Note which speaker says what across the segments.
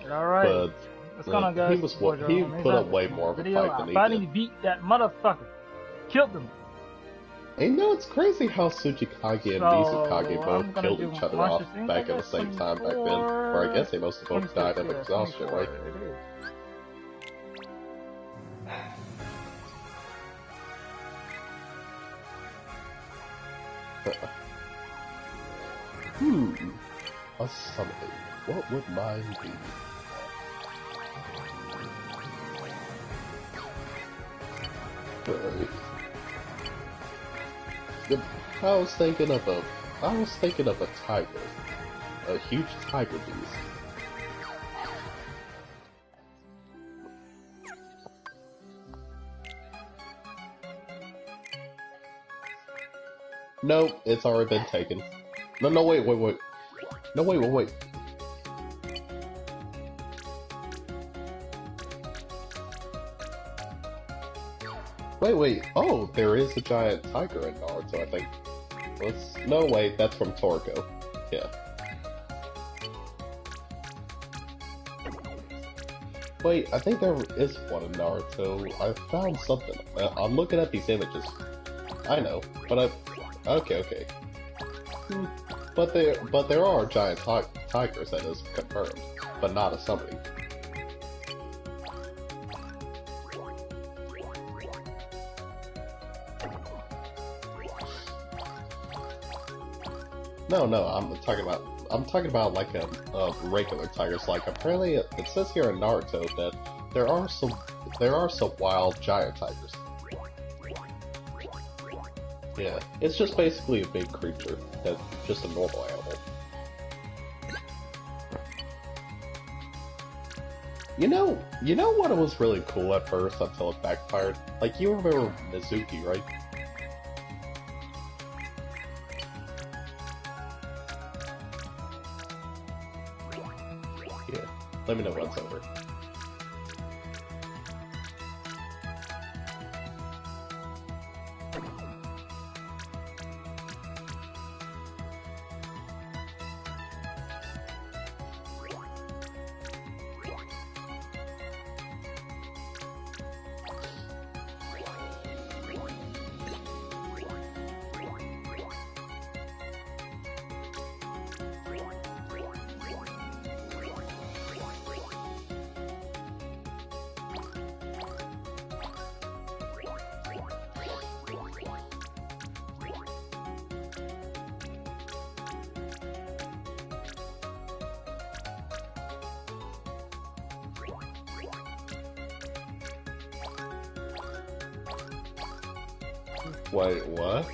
Speaker 1: Alright.
Speaker 2: But
Speaker 1: What's going on, guys?
Speaker 2: he put up way more of a fight than he
Speaker 1: finally
Speaker 2: did.
Speaker 1: beat that motherfucker. Killed him.
Speaker 2: And you know, it's crazy how Tsuchikage and Mizukage both killed each other off back at the same time back then. Or I guess they must have both died of exhaustion, right? A summon. What would mine be? I was thinking of a tiger. A huge tiger beast. Nope, it's already been taken. No, wait. No, wait. Wait. Oh, there is a giant tiger in Naruto, I think. No, wait, that's from Toriko. Yeah. Wait, I think there is one in Naruto. I found something. I'm looking at these images. I know, but okay. But there are giant tigers, that is confirmed, but not a summoning. No, I'm talking about like a regular tigers. Like apparently it says here in Naruto that there are some wild giant tigers. Yeah, it's just basically a big creature that's just a normal animal. You know what was really cool at first until it backfired? Like, you remember Mizuki, right? Yeah, let me know when it's over. Wait, what?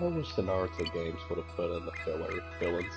Speaker 2: I wish the Naruto games would have put in the filler villains.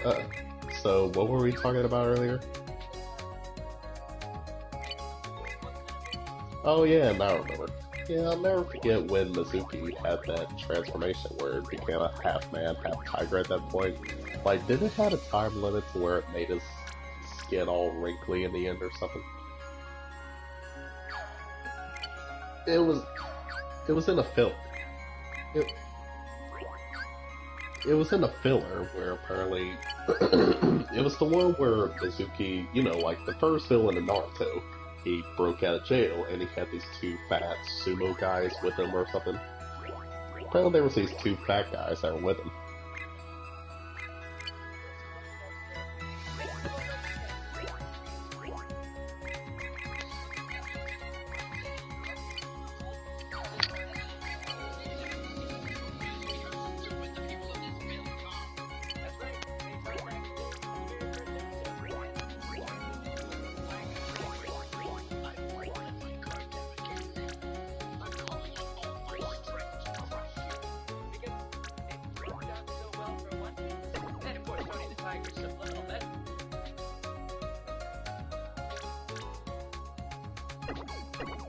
Speaker 2: Uh, so what were we talking about earlier? Oh yeah, now I remember. Yeah, I'll never forget when Mizuki had that transformation where it became a half man, half tiger at that point. Like, did it have a time limit to where it made his skin all wrinkly in the end or something? It was, it was in a film. It, it was in a filler where apparently it was the one where Mizuki, you know, like the first villain in Naruto, he broke out of jail and he had these two fat sumo guys with him or something. Apparently there was these two fat guys that were with him.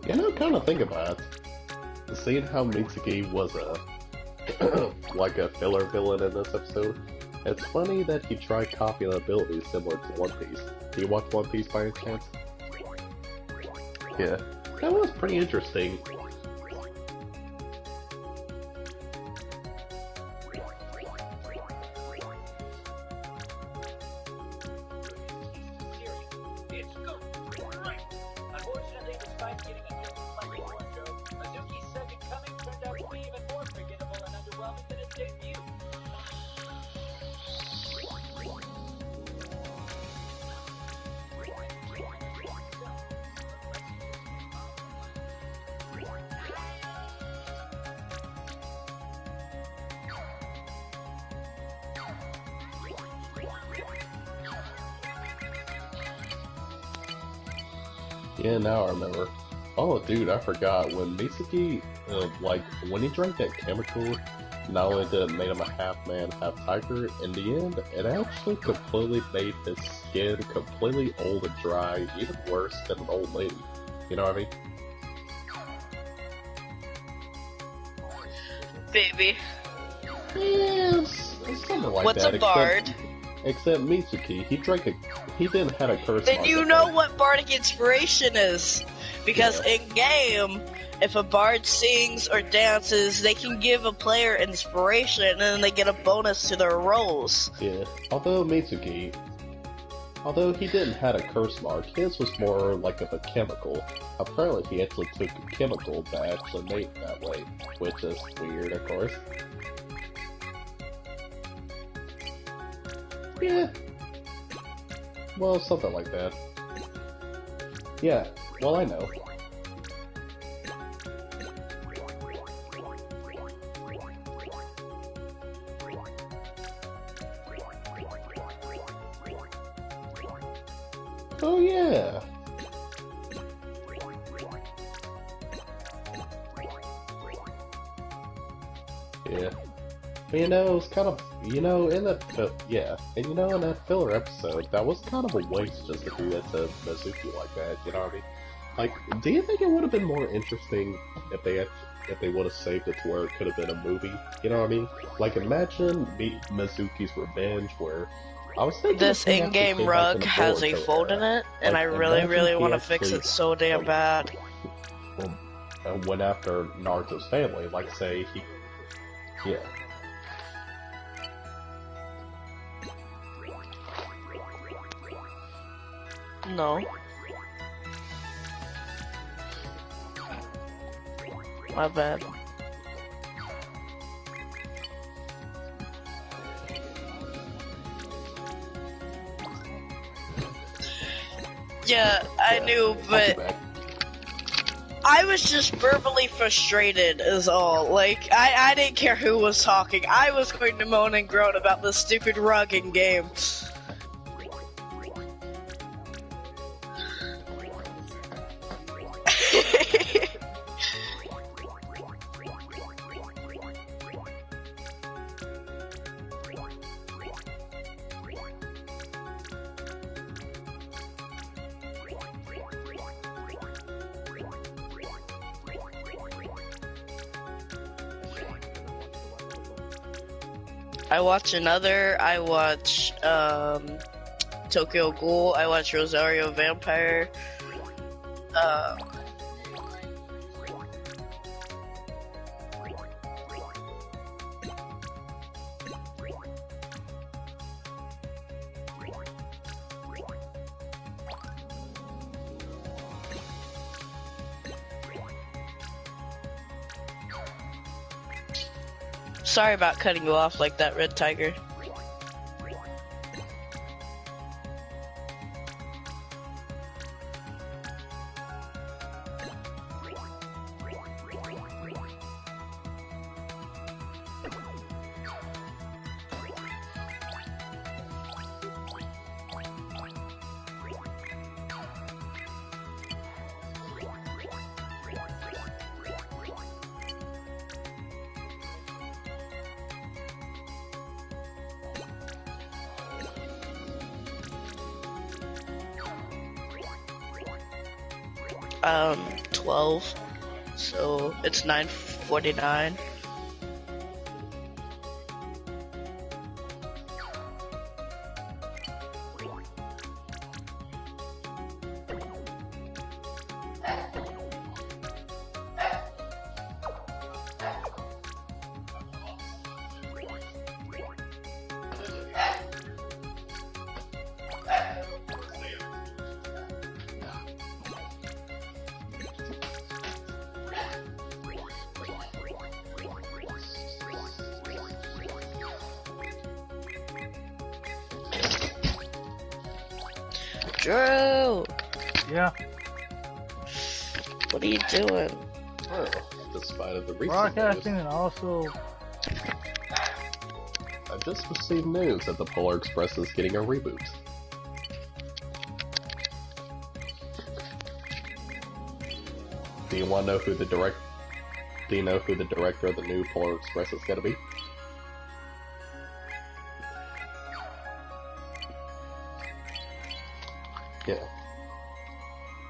Speaker 2: You know, kind of think about it. Seeing how Mitsuki was a like a filler villain in this episode, it's funny that he tried copying abilities similar to One Piece. Do you watch One Piece by any chance? Yeah, that was pretty interesting.
Speaker 3: Unfortunately, despite getting a new plenty wardrobe, Mizuki's second coming turned out to be even more forgettable and underwhelming than its debut.
Speaker 2: Yeah, now I remember. Oh, dude, I forgot. When Mitsuki, like, when he drank that chemical, not only did it make him a half man, half tiger, in the end, it actually completely made his skin completely old and dry, even worse than an old lady. You know what I mean?
Speaker 4: Baby.
Speaker 2: Yes, it's something like
Speaker 4: What's
Speaker 2: that.
Speaker 4: a bard?
Speaker 2: Except Mitsuki, he didn't have a curse
Speaker 4: Then
Speaker 2: mark
Speaker 4: you
Speaker 2: at
Speaker 4: know
Speaker 2: all.
Speaker 4: what bardic inspiration is. Because
Speaker 2: Yeah.
Speaker 4: in game, if a bard sings or dances, they can give a player inspiration and then they get a bonus to their rolls.
Speaker 2: Yeah, although Mitsuki, although he didn't have a curse mark, his was more like of a chemical. Apparently he actually took a chemical that actually made it that way, which is weird, of course. Yeah. Well, something like that. Yeah, well, I know. Oh, yeah. Yeah. You know, it's kind of, you know, in that, yeah, and you know, in that filler episode, that was kind of a waste just to do that to Mizuki like that, you know what I mean? Like, do you think it would have been more interesting if they would have saved it to where it could have been a movie? You know what I mean? Like, imagine Mizuki's Revenge, where I was thinking
Speaker 4: This
Speaker 2: if he actually
Speaker 4: in-game
Speaker 2: came back
Speaker 4: rug
Speaker 2: from the
Speaker 4: has a
Speaker 2: Boruto
Speaker 4: fold
Speaker 2: era,
Speaker 4: in it, and
Speaker 2: like,
Speaker 4: I really,
Speaker 2: imagine
Speaker 4: really
Speaker 2: he
Speaker 4: want to fix
Speaker 2: actually,
Speaker 4: it so damn
Speaker 2: like,
Speaker 4: bad.
Speaker 2: went after Naruto's family, like, say, yeah.
Speaker 4: No. My bad. Yeah, I knew, but I was just verbally frustrated is all. Like, I didn't care who was talking. I was going to moan and groan about this stupid rug in game. I watch another. I watch Tokyo Ghoul. I watch Rosario Vampire. 'Sorry about cutting you off like that, Red Tiger. Um, 12. So it's 9:49. Drew!
Speaker 1: Yeah.
Speaker 4: What are you doing?
Speaker 2: Well, despite of the recent
Speaker 1: Broadcasting
Speaker 2: news,
Speaker 1: and also.
Speaker 2: I just received news that the Polar Express is getting a reboot. Do you want to know who the Do you know who the director of the new Polar Express is going to be? Yeah.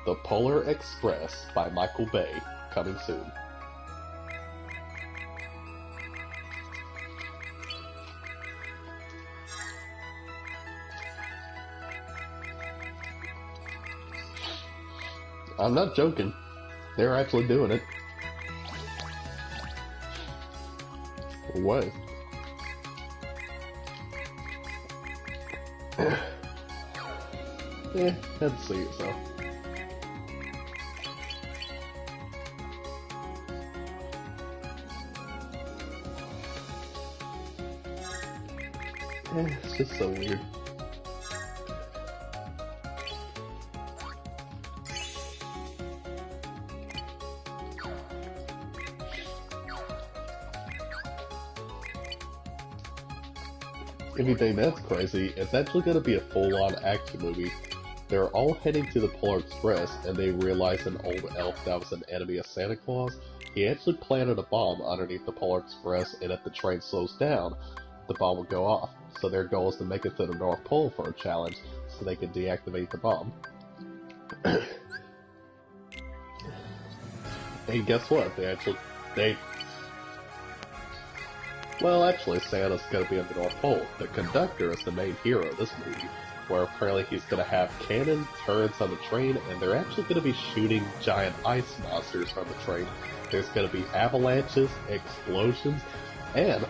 Speaker 2: The Polar Express by Michael Bay, coming soon. I'm not joking. They're actually doing it. What? Yeah, had to see yourself. It's just so weird. If you think that's crazy, it's actually going to be a full-on action movie. They're all heading to the Polar Express, and they realize an old elf that was an enemy of Santa Claus. He actually planted a bomb underneath the Polar Express, and if the train slows down, the bomb will go off. So their goal is to make it to the North Pole for a challenge, so they can deactivate the bomb. And guess what? Well, actually, Santa's gonna be on the North Pole. The conductor is the main hero of this movie, where apparently he's gonna have cannon turrets on the train, and they're actually gonna be shooting giant ice monsters from the train. There's gonna be avalanches, explosions, and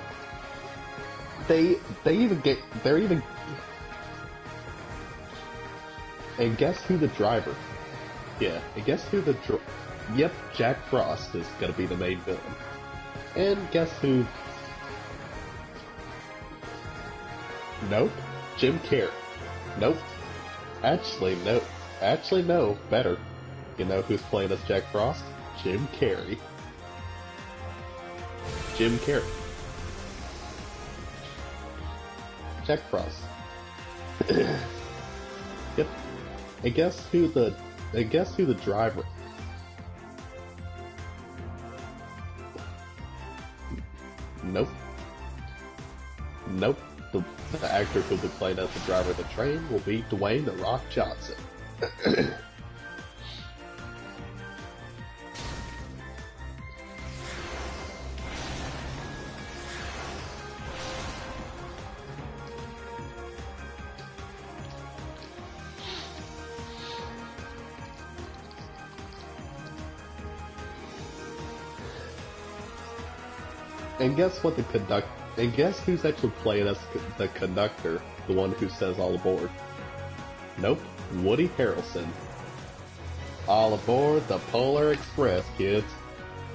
Speaker 2: and guess who the driver? Yeah, and guess who Yep, Jack Frost is gonna be the main villain. And guess who? Nope. Jim Carrey. Nope. Actually, no. Actually, no. Better. You know who's playing as Jack Frost? Jim Carrey. Jim Carrey. Jack Frost. Yep. And guess who the driver? Nope. Nope. The actor who will be playing as the driver of the train will be Dwayne "The Rock" Johnson. And guess what and guess who's actually playing as the conductor, the one who says all aboard? Nope, Woody Harrelson. All aboard the Polar Express, kids.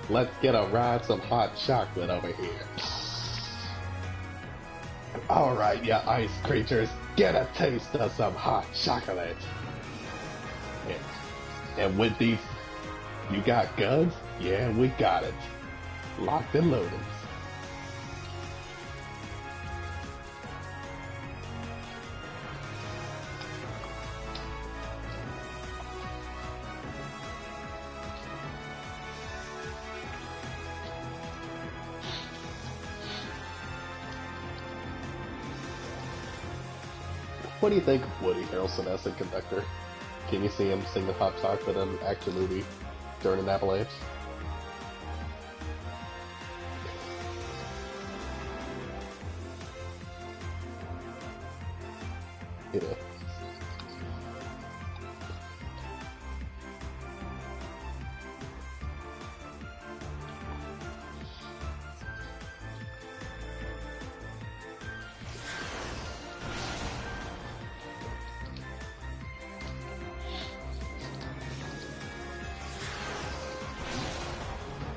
Speaker 2: Let's get a ride some hot chocolate over here. Alright, ya ice creatures, get a taste of some hot chocolate. And with these, you got guns? Yeah, we got it. Locked and loaded. What do you think of Woody Harrelson as a conductor? Can you see him sing the Hot Chocolate in an action movie during an avalanche? Yeah.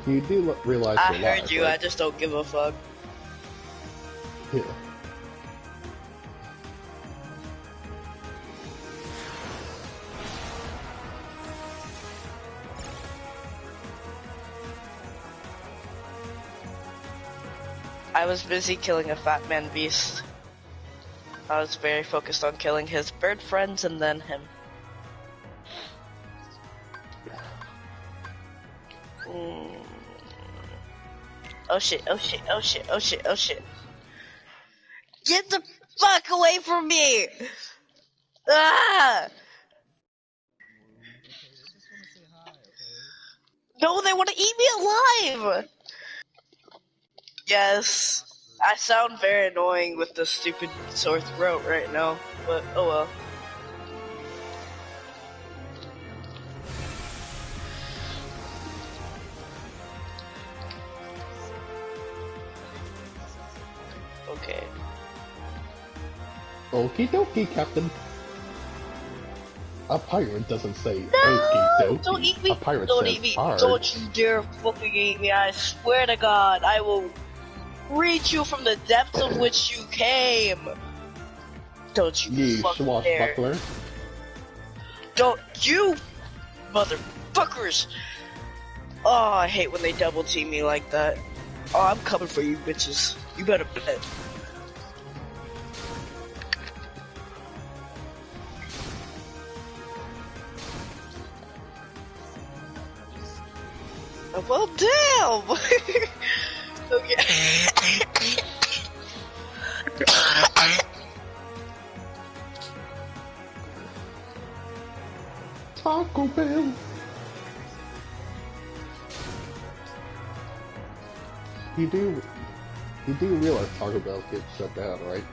Speaker 2: You do realize
Speaker 4: I
Speaker 2: you're
Speaker 4: heard
Speaker 2: live,
Speaker 4: you,
Speaker 2: right?
Speaker 4: I just don't give a fuck.
Speaker 2: Yeah.
Speaker 4: I was busy killing a fat man beast. I was very focused on killing his bird friends and then him. Oh shit, oh shit, oh shit, oh shit, oh shit. Get the fuck away from me! Ah! No, they want to eat me alive! Yes, I sound very annoying with the stupid sore throat right now, but oh well. Okay.
Speaker 2: Okie dokie, Captain. A pirate doesn't say
Speaker 4: No!
Speaker 2: okie dokie.
Speaker 4: Don't eat me!
Speaker 2: A pirate
Speaker 4: Don't
Speaker 2: says
Speaker 4: eat me!
Speaker 2: arg.
Speaker 4: Don't you dare fucking eat me! I swear to God, I will reach you from the depths of which you came! Don't you
Speaker 2: Ye
Speaker 4: fucking dare!
Speaker 2: swashbuckler.
Speaker 4: Don't you motherfuckers! Oh, I hate when they double team me like that. Oh, I'm coming for you bitches. You better bet. Well, damn! Okay.
Speaker 2: Taco Bell. You do realize Taco Bell gets shut down, right?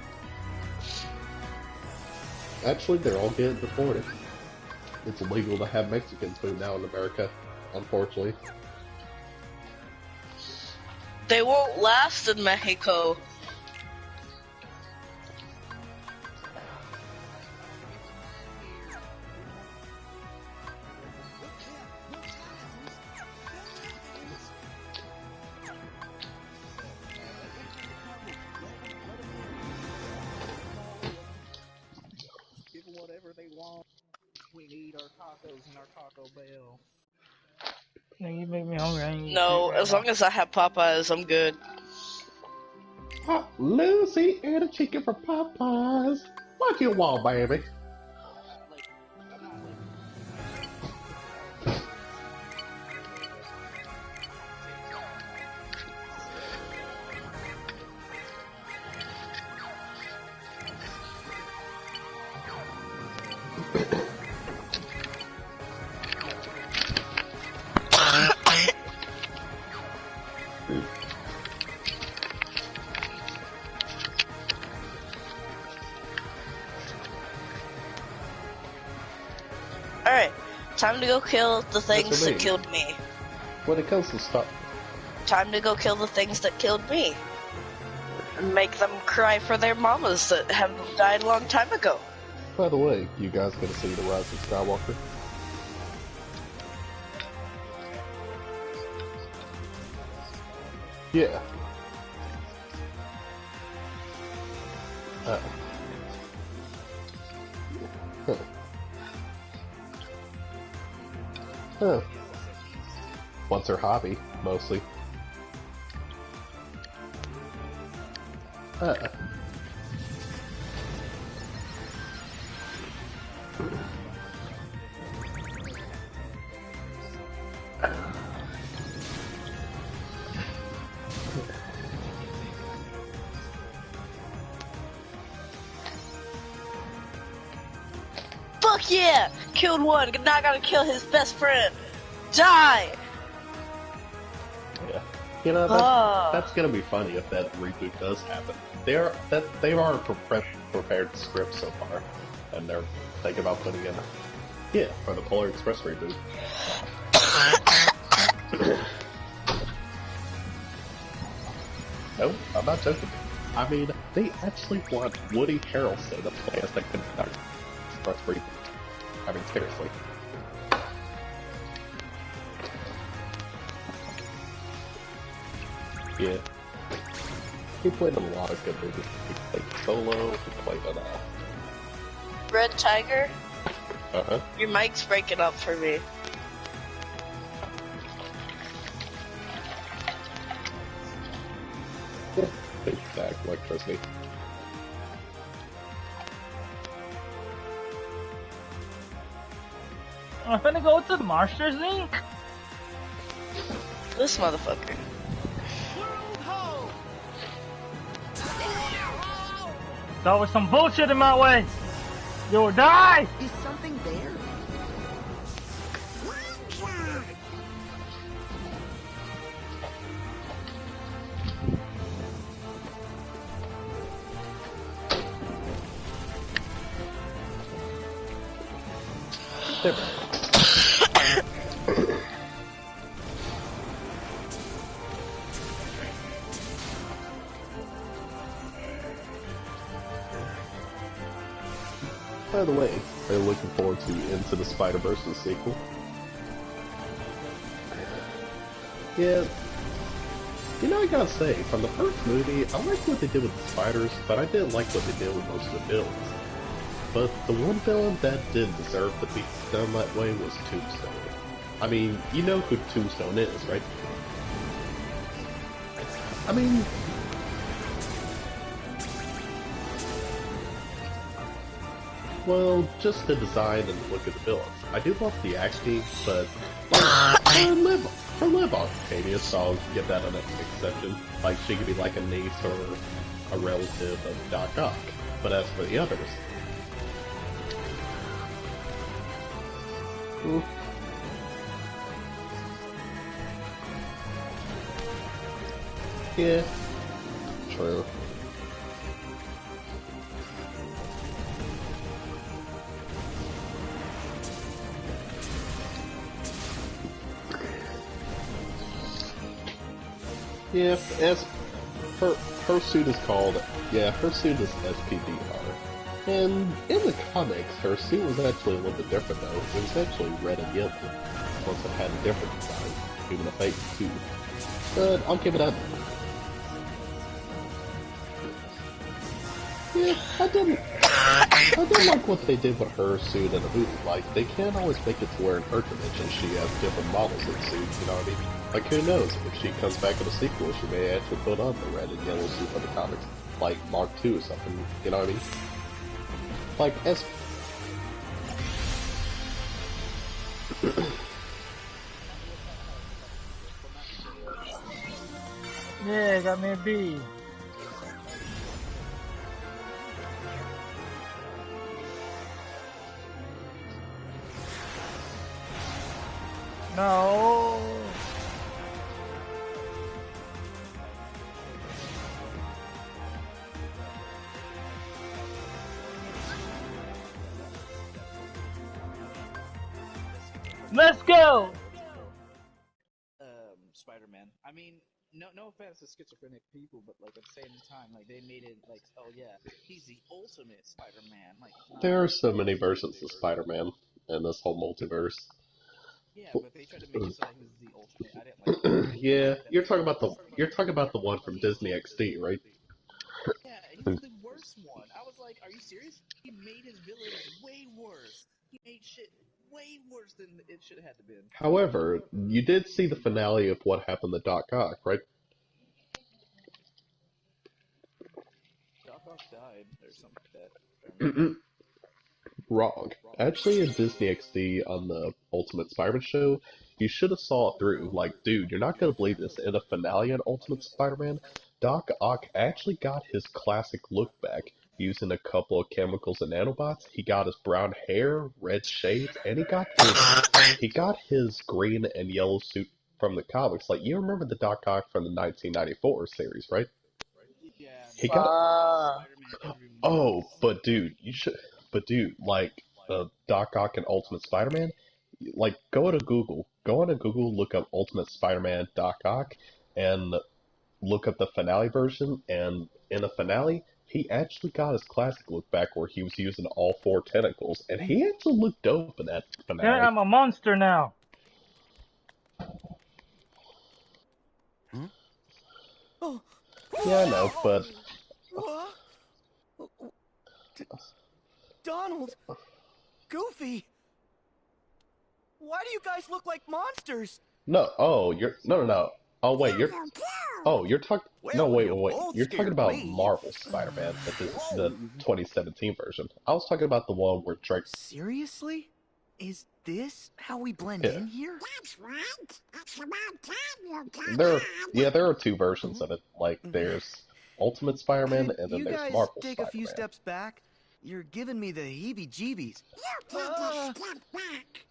Speaker 2: Actually, they're all getting deported. It's illegal to have Mexican food now in America, unfortunately.
Speaker 4: They won't last in Mexico.
Speaker 5: Give them whatever they want. We need our tacos and our Taco Bell.
Speaker 1: Yeah, you make me hungry. I ain't eating
Speaker 4: No,
Speaker 1: shit right
Speaker 4: as
Speaker 1: now.
Speaker 4: long as I have Popeyes, I'm good.
Speaker 2: Lucy and a chicken for Popeyes. What you want, baby?
Speaker 4: Alright, time to go kill the things
Speaker 2: me.
Speaker 4: that killed me.
Speaker 2: When it comes to
Speaker 4: time to go kill the things that killed me. And make them cry for their mamas that have died a long time ago.
Speaker 2: By the way, you guys gonna see The Rise of Skywalker? Yeah. Huh. Huh. What's her hobby, mostly?
Speaker 4: Fuck yeah! Killed one, now I gotta kill his best friend. Die!
Speaker 2: Yeah. You know, that's gonna be funny if that reboot does happen. They are prepared script so far, and they're thinking about putting in, for the Polar Express reboot. No, I'm not joking. I mean, they actually want Woody Harrelson to play as the conductor Express reboot. I mean, seriously. Yeah. He played in a lot of good movies. He played Solo, he played in
Speaker 4: Red Tiger?
Speaker 2: Uh-huh.
Speaker 4: Your mic's breaking up for me.
Speaker 2: Exact electricity.
Speaker 1: I'm finna go to Monsters Inc.
Speaker 4: This motherfucker.
Speaker 1: That was some bullshit in my way. You'll die.
Speaker 5: Is something there?
Speaker 2: By the way, are you looking forward to Into the Spider-Verse's sequel? Yeah. You know, I gotta say, from the first movie, I liked what they did with the spiders, but I didn't like what they did with most of the villains. But the one villain that did deserve to be done that way was Tombstone. I mean, you know who Tombstone is, right? I mean... Well, just the design and look at the villains. I do love the acting, but for Liv Octavius, I'll give that an exception. Like, she could be like a niece or a relative of Doc Ock. But as for the others... Yeah, true. Yeah, as her suit is called, her suit is SPDR. And in the comics, her suit was actually a little bit different though. It was actually red and yellow. Plus it had a different design, even a fake suit. But I'll give it up. Yeah, I didn't like what they did with her suit in the movie. Like, they can't always make it to where in her dimension she has different models of suits, you know what I mean? Like, who knows, if she comes back in a sequel, she may actually put on the red and yellow suit from the comics. Like, Mark II or something, you know what I mean? Like, as...
Speaker 1: Yeah, got me a B. No. Let's go.
Speaker 5: Spider-Man. I mean, no offense to schizophrenic people, but like at the same time, like they made it like, oh yeah, he's the ultimate Spider-Man. Like,
Speaker 2: There
Speaker 5: nah,
Speaker 2: are so many versions of Spider-Man in this whole multiverse.
Speaker 5: yeah, but they tried to make it so that he was the ultimate. I didn't like that. I
Speaker 2: Yeah,
Speaker 5: like that they made it.
Speaker 2: you're talking about the one from Disney XD, right?
Speaker 5: Yeah, he's the worst one. I was like, are you serious? He made his villains way worse. He made shit way worse than it should have had to been.
Speaker 2: However, you did see the finale of what happened to Doc Ock, right?
Speaker 5: Doc Ock died or something like that. If I remember.
Speaker 2: Wrong. Actually, in Disney XD on the Ultimate Spider-Man show, you should have saw it through. Like, dude, you're not gonna believe this. In the finale on Ultimate Spider-Man, Doc Ock actually got his classic look back using a couple of chemicals and nanobots. He got his brown hair, red shades, and he got his green and yellow suit from the comics. Like, you remember the Doc Ock from the 1994 series, right?
Speaker 5: Yeah,
Speaker 2: He
Speaker 5: the
Speaker 2: got
Speaker 5: Spider-Man everyone
Speaker 2: Oh,
Speaker 5: loves.
Speaker 2: but dude, you should. But dude, like Doc Ock and Ultimate Spider-Man, like go on to Google, look up Ultimate Spider-Man Doc Ock, and look up the finale version. And in the finale, he actually got his classic look back where he was using all four tentacles, and he actually looked dope in that
Speaker 1: Yeah,
Speaker 2: finale.
Speaker 1: I'm a monster now.
Speaker 6: Oh,
Speaker 2: Yeah, I know, but
Speaker 6: what? Donald, Goofy, why do you guys look like monsters?
Speaker 2: no. Oh, no. Oh wait, you're you're talking. No,
Speaker 6: Well, you
Speaker 2: wait.
Speaker 6: both
Speaker 2: You're talking
Speaker 6: scared
Speaker 2: about
Speaker 6: me.
Speaker 2: Marvel Spider-Man, the
Speaker 6: Whoa.
Speaker 2: 2017 version. I was talking about the one where Drake.
Speaker 6: Seriously? Is this how we blend
Speaker 2: Yeah,
Speaker 6: in here?
Speaker 7: That's right. It's about time you got
Speaker 2: there are two versions of it. Like there's Ultimate Spider-Man,
Speaker 6: Could
Speaker 2: and then
Speaker 6: you
Speaker 2: there's
Speaker 6: guys
Speaker 2: Marvel
Speaker 6: take a few
Speaker 2: Spider-Man.
Speaker 6: steps back? You're giving me the heebie-jeebies.
Speaker 7: You take a step back.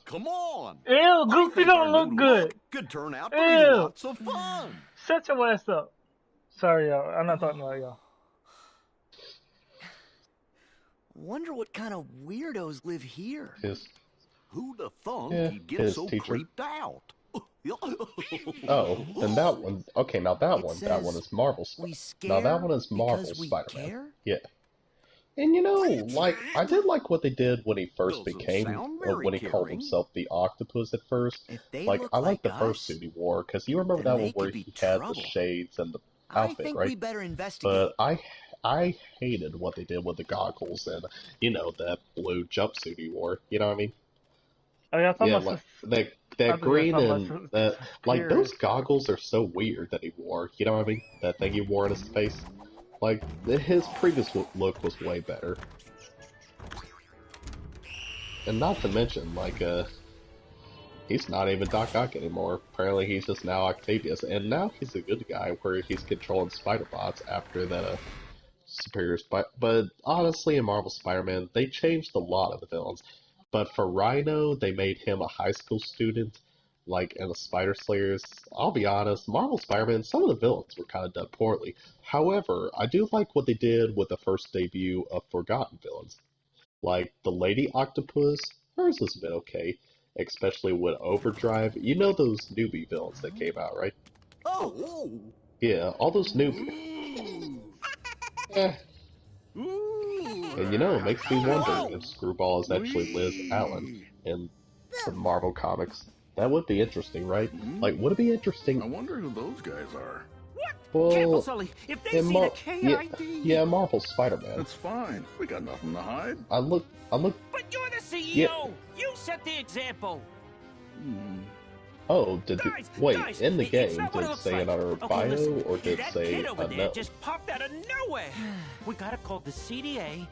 Speaker 8: Come on.
Speaker 1: Ew,
Speaker 8: I
Speaker 1: Goofy
Speaker 8: think our
Speaker 1: don't
Speaker 8: new
Speaker 1: look good.
Speaker 8: look could turn out to be
Speaker 1: Ew.
Speaker 8: lots of fun.
Speaker 1: Shut your ass up. Sorry, y'all. I'm not talking about y'all.
Speaker 6: Wonder what kind of weirdos live here.
Speaker 2: His
Speaker 8: Who'd have thunk
Speaker 2: Yeah,
Speaker 8: he'd get
Speaker 2: his
Speaker 8: so
Speaker 2: teacher.
Speaker 8: creeped out?
Speaker 2: Oh, and that one. Okay, now that
Speaker 6: It
Speaker 2: one
Speaker 6: says
Speaker 2: is Marvel.
Speaker 6: we
Speaker 2: Now that
Speaker 6: scare
Speaker 2: one is Marvel
Speaker 6: because we
Speaker 2: Spider-Man.
Speaker 6: care?
Speaker 2: Yeah. And like I did like what they did when he first
Speaker 8: Doesn't
Speaker 2: became,
Speaker 8: sound very
Speaker 2: when he called
Speaker 8: caring.
Speaker 2: himself the Octopus at first.
Speaker 6: If they
Speaker 2: Like
Speaker 6: look
Speaker 2: I like the
Speaker 6: us,
Speaker 2: first suit he wore because you remember
Speaker 6: then
Speaker 2: that
Speaker 6: they
Speaker 2: one where
Speaker 6: could be
Speaker 2: he had
Speaker 6: trouble.
Speaker 2: the shades and the
Speaker 6: I
Speaker 2: outfit,
Speaker 6: think
Speaker 2: right?
Speaker 6: we better investigate.
Speaker 2: But I hated what they did with the goggles and that blue jumpsuit he wore. You know what I mean?
Speaker 1: Oh, y'all talking
Speaker 2: Yeah,
Speaker 1: about
Speaker 2: like
Speaker 1: I
Speaker 2: that
Speaker 1: thought you were
Speaker 2: green
Speaker 1: talking
Speaker 2: and
Speaker 1: about
Speaker 2: that like those
Speaker 1: Superior.
Speaker 2: goggles are so weird that he wore. You know what I mean? That thing he wore on his face. Like his previous look was way better. And not to mention, like he's not even Doc Ock anymore. Apparently, he's just now Octavius, and now he's a good guy where he's controlling spider bots after that Superior Spider. But honestly, in Marvel Spider-Man, they changed a lot of the villains. But for Rhino, they made him a high school student, like in the Spider Slayers. I'll be honest, Marvel Spider-Man, some of the villains were kind of done poorly. However, I do like what they did with the first debut of Forgotten villains. Like the Lady Octopus, hers was a bit okay, especially with Overdrive. You know those newbie villains that came out, right?
Speaker 6: Oh,
Speaker 2: Yeah, all those newbie. Eh, and it makes me wonder if Screwball is actually Liz Allen in the Marvel comics. That would be interesting, right? Like, would it be
Speaker 8: I
Speaker 2: interesting?
Speaker 8: wonder who those guys are.
Speaker 9: Careful,
Speaker 2: Well,
Speaker 9: Sully. If they
Speaker 2: in
Speaker 9: see the KID...
Speaker 2: yeah, Marvel Spider-Man.
Speaker 8: That's fine. We got nothing to hide.
Speaker 2: I look.
Speaker 9: But you're the CEO!
Speaker 2: Yeah.
Speaker 9: You set the example!
Speaker 2: Oh, wait?
Speaker 9: Guys,
Speaker 2: In the
Speaker 9: it's
Speaker 2: game,
Speaker 9: not what
Speaker 2: did
Speaker 9: it
Speaker 2: it
Speaker 9: looks
Speaker 2: say
Speaker 9: like.
Speaker 2: in our
Speaker 9: Okay,
Speaker 2: bio,
Speaker 9: listen,
Speaker 2: or did it
Speaker 9: that
Speaker 2: say
Speaker 9: kid over there
Speaker 2: unknown?
Speaker 9: just popped out of nowhere. We gotta call the CDA.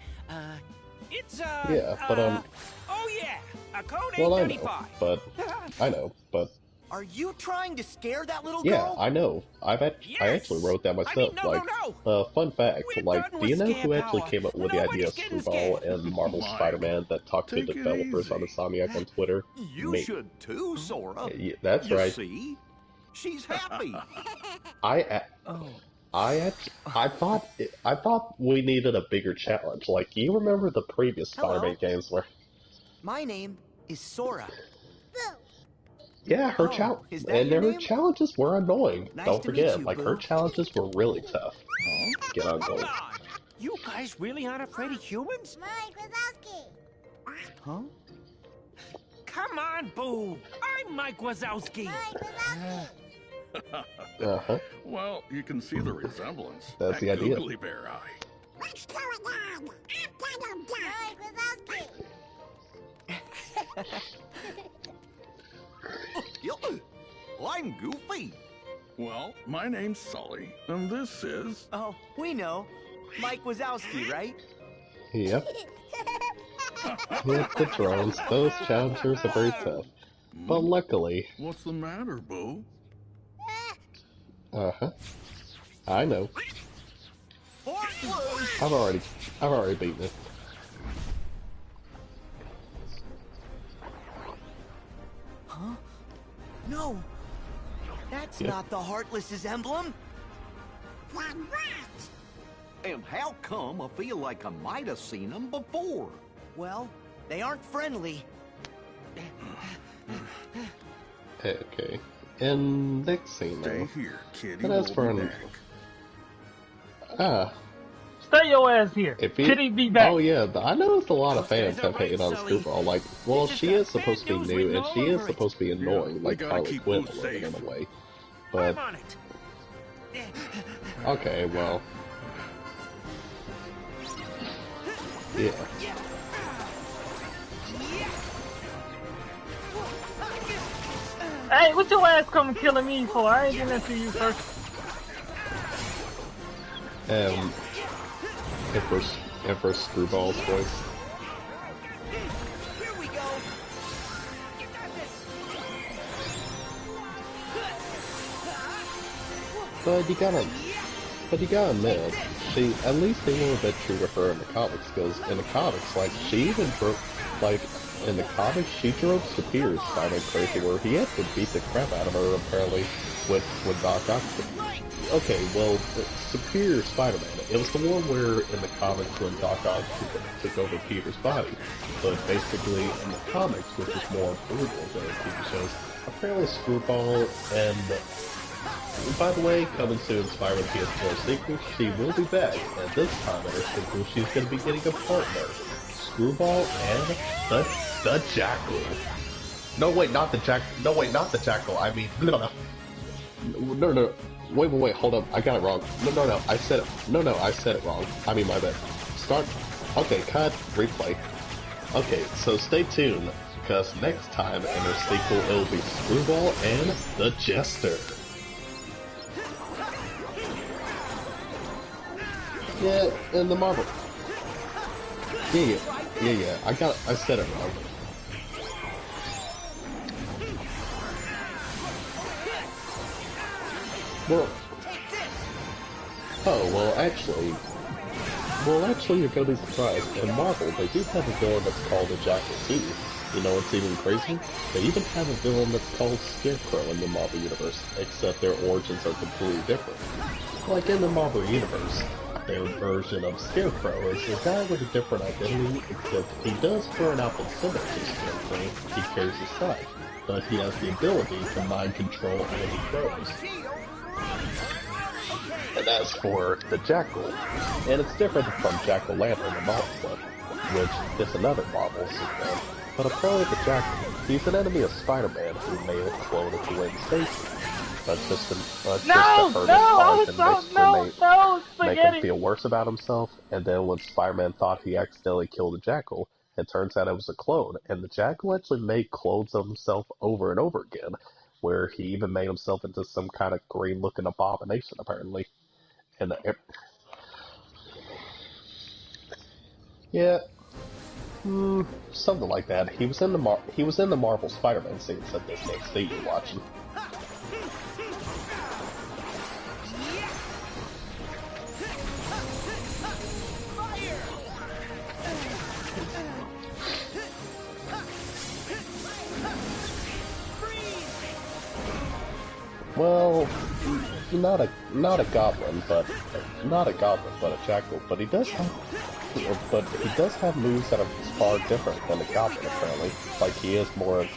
Speaker 9: It's
Speaker 2: Yeah, but
Speaker 9: oh yeah, a code
Speaker 2: well,
Speaker 9: 835.
Speaker 2: I know, but
Speaker 6: are you trying to scare that little
Speaker 2: yeah,
Speaker 6: girl?
Speaker 2: I know. I
Speaker 9: Yes!
Speaker 2: actually wrote that myself.
Speaker 9: No.
Speaker 2: Fun fact,
Speaker 9: We're
Speaker 2: like,
Speaker 9: done
Speaker 2: do you
Speaker 9: with
Speaker 2: know
Speaker 9: scare
Speaker 2: who actually
Speaker 9: power.
Speaker 2: came up with the idea
Speaker 9: Nobody's
Speaker 2: of
Speaker 9: getting
Speaker 2: Screwball
Speaker 9: scared.
Speaker 2: and Marvel
Speaker 8: Michael,
Speaker 2: Spider-Man that talked to
Speaker 8: take it
Speaker 2: developers on
Speaker 8: easy.
Speaker 2: Insomniac on Twitter?
Speaker 8: You
Speaker 2: Me.
Speaker 8: should too, Sora.
Speaker 2: Yeah, that's
Speaker 8: you
Speaker 2: right.
Speaker 8: See? She's happy.
Speaker 6: Oh,
Speaker 2: I thought we needed a bigger challenge. Like, you remember the previous
Speaker 6: Hello.
Speaker 2: Spider-Man games where
Speaker 6: my name is Sora.
Speaker 2: Yeah, her
Speaker 6: is that your
Speaker 2: her
Speaker 6: name?
Speaker 2: challenges were annoying.
Speaker 6: Nice
Speaker 2: Don't
Speaker 6: to meet
Speaker 2: forget,
Speaker 6: you,
Speaker 2: like
Speaker 6: Boo.
Speaker 2: her challenges were really tough. Get on
Speaker 9: Hold
Speaker 2: gold.
Speaker 9: on! You guys really aren't afraid of humans?
Speaker 7: Mike Wazowski.
Speaker 6: Huh?
Speaker 9: Come on, Boo! I'm Mike Wazowski!
Speaker 7: Mike Wazowski.
Speaker 2: Uh-huh.
Speaker 8: Well, you can see the resemblance.
Speaker 2: That's
Speaker 8: That
Speaker 2: the idea.
Speaker 8: googly bear eye.
Speaker 7: What's going on? I'm Donald Duck. Mike Wazowski.
Speaker 8: I'm Goofy. Well, my name's Sully, and this is...
Speaker 6: Oh, we know. Mike Wazowski, right?
Speaker 2: Yep. With the drones, those challengers are very tough. But luckily...
Speaker 8: What's the matter, Boo?
Speaker 2: Uh-huh. I know. I've already beaten it.
Speaker 6: Huh? No! That's
Speaker 2: Yep.
Speaker 6: not the Heartless's emblem!
Speaker 7: Then what?
Speaker 8: And how come I feel like I might have seen him before?
Speaker 6: Well, they aren't friendly.
Speaker 2: Okay. And next scene
Speaker 8: Stay
Speaker 2: now.
Speaker 8: here, kitty.
Speaker 2: And as for
Speaker 8: We'll be
Speaker 2: an...
Speaker 8: back.
Speaker 1: Stay your ass here.
Speaker 2: If he...
Speaker 1: Kitty be back.
Speaker 2: Oh yeah, I noticed a lot of
Speaker 9: Those
Speaker 2: fans
Speaker 9: guys are
Speaker 2: have hated
Speaker 9: right,
Speaker 2: on
Speaker 9: Sully.
Speaker 2: Screwball. Like, well,
Speaker 9: They just
Speaker 2: she
Speaker 9: got
Speaker 2: is supposed to
Speaker 9: bad
Speaker 2: be
Speaker 9: news
Speaker 2: new,
Speaker 9: written
Speaker 2: and
Speaker 9: all
Speaker 2: she is
Speaker 9: over it.
Speaker 2: supposed to be annoying,
Speaker 8: we
Speaker 2: like
Speaker 8: gotta
Speaker 2: Harley
Speaker 8: keep
Speaker 2: Quinn a
Speaker 8: Boo
Speaker 2: little bit in
Speaker 8: safe.
Speaker 2: a way.
Speaker 9: I'm
Speaker 2: But,
Speaker 9: on it!
Speaker 2: okay, well... Yeah.
Speaker 1: Hey, what your ass coming killing me for? I ain't getting into you first.
Speaker 2: Empress Screwball's voice.
Speaker 6: Here we go!
Speaker 2: But you gotta admit, at least they were a bit true to her in the comics, because in the comics, like, she even drove, like, in the comics, she drove Superior's Spider-Man crazy, where he had to beat the crap out of her, apparently, with Doc Ock. Okay, well, Superior Spider-Man, it was the one where, in the comics, when Doc Ock took over Peter's body, but basically, in the comics, which is more brutal than the TV shows, apparently Screwball and... By the way, coming soon, Spider-Man PS4 sequel, she will be back, and this time in her sequel, she's going to be getting a partner. Screwball and the Jackal. No, wait, not the Jackal, I mean, no. Wait, hold up, I got it wrong. No, I said it wrong. I mean, my bad. Okay, cut, replay. Okay, so stay tuned, because next time in her sequel, it'll be Screwball and the Jester. Yeah, and the Marvel. Yeah. I said it wrong. Well, actually, you're gonna be surprised. In Marvel, they do have a villain that's called the Jackal too. You know what's even crazy? They even have a villain that's called Scarecrow in the Marvel Universe, except their origins are completely different. Like in the Marvel Universe, their version of Scarecrow is a guy with a different identity, except he does burn out the symbols of Scarecrow he carries aside, but he has the ability to mind control enemy foes. And as for the Jackal, and it's different from Jack-O-Lantern in Marvel Club, which is another Marvel sequel, but apparently the Jackal, he's an enemy of Spider-Man who may have cloned into Gwen Stacy. But just to hurt his heart and make him feel worse about himself, and then when Spider-Man thought he accidentally killed the Jackal, it turns out it was a clone, and the Jackal actually made clones of himself over and over again, where he even made himself into some kind of green-looking abomination, apparently. And yeah, something like that. He was in the Marvel Spider-Man scenes at this next scene you're watching. Well, not a goblin, but a jackal. But he does but he does have moves that are far different than the Goblin, apparently. Like, he is more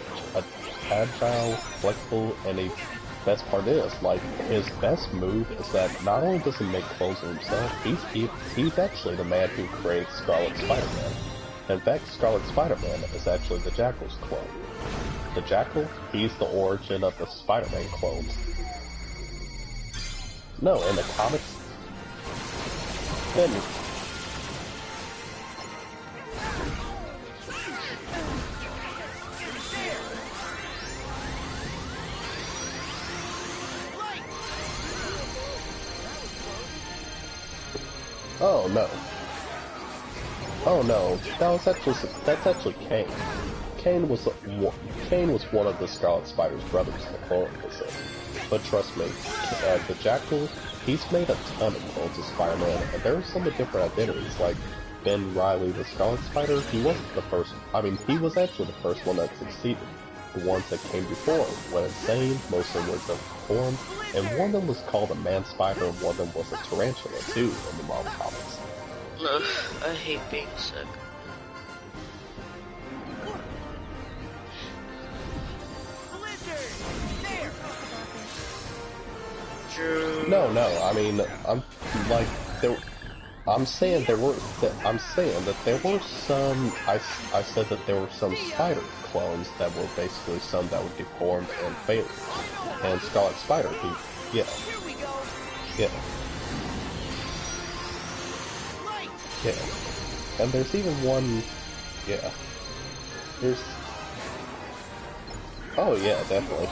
Speaker 2: agile, flexible, and the best part is, like, his best move is that not only does he make clones of himself, he's actually the man who created Scarlet Spider-Man. In fact, Scarlet Spider-Man is actually the Jackal's clone. The Jackal, he's the origin of the Spider-Man clones. No, in the comics, then oh no. Oh no, that's actually Kane. Kane was one of the Scarlet Spider's brothers in the clone episode. But trust me, the Jackal, he's made a ton of clones of Spider-Man, and there are some with different identities, like Ben Reilly the Scarlet Spider. He wasn't the first, I mean, he was actually the first one that succeeded. The ones that came before went insane, most of them were deformed, and one of them was called a Man-Spider, and one of them was a Tarantula, too, in the Marvel Comics.
Speaker 4: Ugh, I hate being sick.
Speaker 2: No, I mean, I'm saying that there were some, I said that there were some Spider clones that were basically some that were deformed and failing. And Scarlet Spider, yeah. And there's even one, oh yeah, definitely.